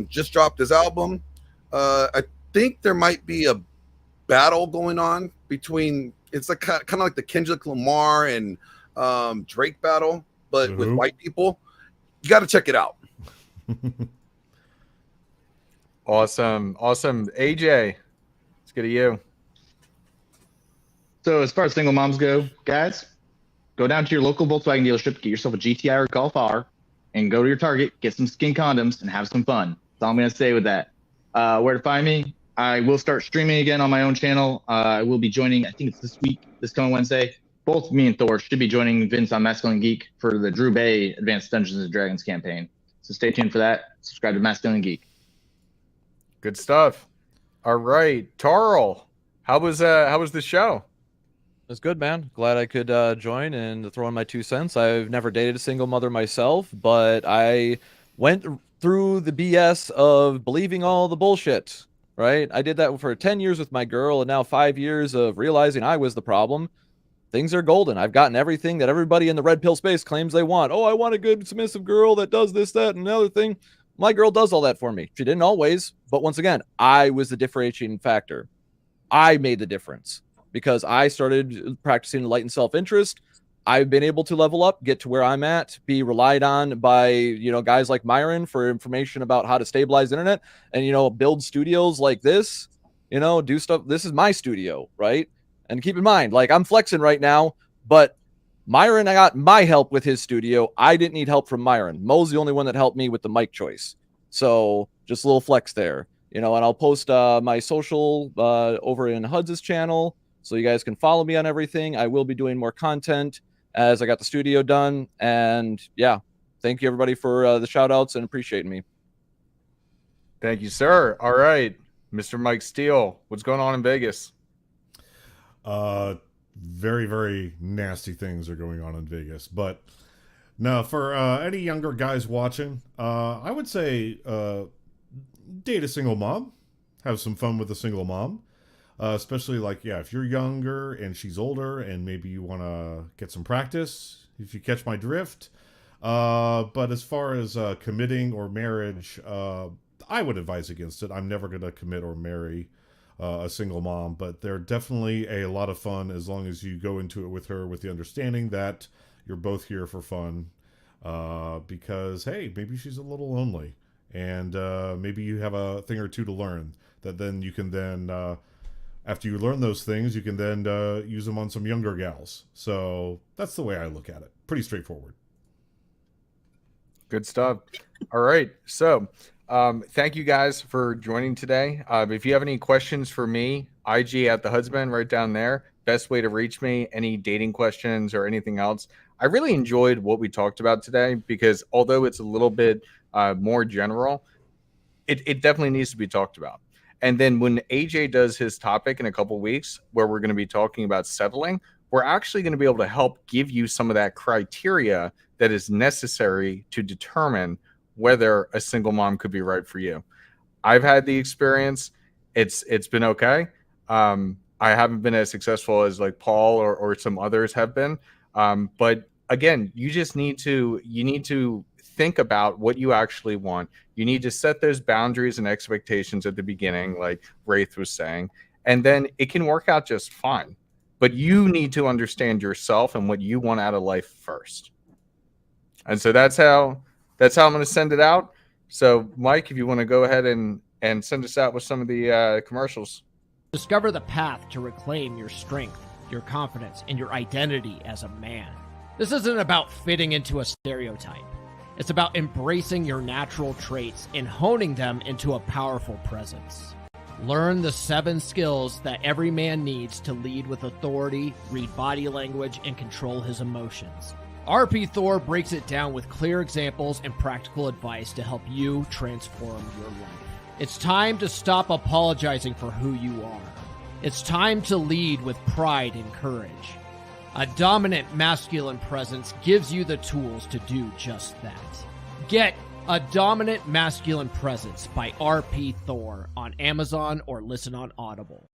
just dropped his album. I think there might be a battle going on between, it's like kind of like the Kendrick Lamar and Drake battle, but with white people. You got to check it out. Awesome. AJ, let's get to you. So as far as single moms go, guys, go down to your local Volkswagen dealership, get yourself a GTI or Golf R, and go to your Target, get some skin condoms, and have some fun. That's all I'm going to say with that. Where to find me? I will start streaming again on my own channel. I will be joining, I think it's this week, this coming Wednesday. Both me and Thor should be joining Vince on Masculine Geek for the Drew Bay Advanced Dungeons and Dragons campaign. So stay tuned for that. Subscribe to Masculine Geek. Good stuff. All right, Tarl, how was the show? It was good, man. Glad I could join and throw in my 2 cents. I've never dated a single mother myself, but I went through the BS of believing all the bullshit, right? I did that for 10 years with my girl, and now 5 years of realizing I was the problem. Things are golden. I've gotten everything that everybody in the red pill space claims they want. Oh, I want a good submissive girl that does this, that, and another thing. My girl does all that for me. She didn't always, but once again, I was the differentiating factor. I made the difference because I started practicing enlightened self-interest. I've been able to level up, get to where I'm at, be relied on by, guys like Myron for information about how to stabilize the internet and, build studios like this, do stuff. This is my studio, right? And keep in mind, I'm flexing right now, but Myron, I got my help with his studio. I didn't need help from Myron. Mo's the only one that helped me with the mic choice. So just a little flex there. you know, and I'll post my social over in Huds' channel, so you guys can follow me on everything. I will be doing more content as I got the studio done. And yeah, thank you everybody for the shout outs and appreciating me. Thank you, sir. All right, Mr. Mike Steele, what's going on in Vegas? Very, very nasty things are going on in Vegas. But no, for any younger guys watching, I would say date a single mom. Have some fun with a single mom. Especially like, yeah, if you're younger and she's older and maybe you want to get some practice, if you catch my drift. But as far as committing or marriage, I would advise against it. I'm never going to commit or marry a single mom, but they're definitely a lot of fun as long as you go into it with her with the understanding that you're both here for fun. Because, hey, maybe she's a little lonely and maybe you have a thing or two to learn that then you can then... after you learn those things, you can then use them on some younger gals. So that's the way I look at it. Pretty straightforward. Good stuff. All right. So thank you guys for joining today. If you have any questions for me, IG at the Hudsman right down there. Best way to reach me, any dating questions or anything else. I really enjoyed what we talked about today because although it's a little bit more general, it definitely needs to be talked about. And then when AJ does his topic in a couple weeks, where we're going to be talking about settling, we're actually going to be able to help give you some of that criteria that is necessary to determine whether a single mom could be right for you. I've had the experience. It's been okay. I haven't been as successful as like Paul or some others have been. But again, you need to think about what you actually want. You need to set those boundaries and expectations at the beginning, like Wraith was saying, and then it can work out just fine. But you need to understand yourself and what you want out of life first. And so that's how I'm going to send it out. So, Mike, if you want to go ahead and send us out with some of the commercials. Discover the path to reclaim your strength, your confidence, and your identity as a man. This isn't about fitting into a stereotype. It's about embracing your natural traits and honing them into a powerful presence. Learn the 7 skills that every man needs to lead with authority, read body language, and control his emotions. RP Thor breaks it down with clear examples and practical advice to help you transform your life. It's time to stop apologizing for who you are. It's time to lead with pride and courage. A dominant masculine presence gives you the tools to do just that. Get A Dominant Masculine Presence by RP Thor on Amazon or listen on Audible.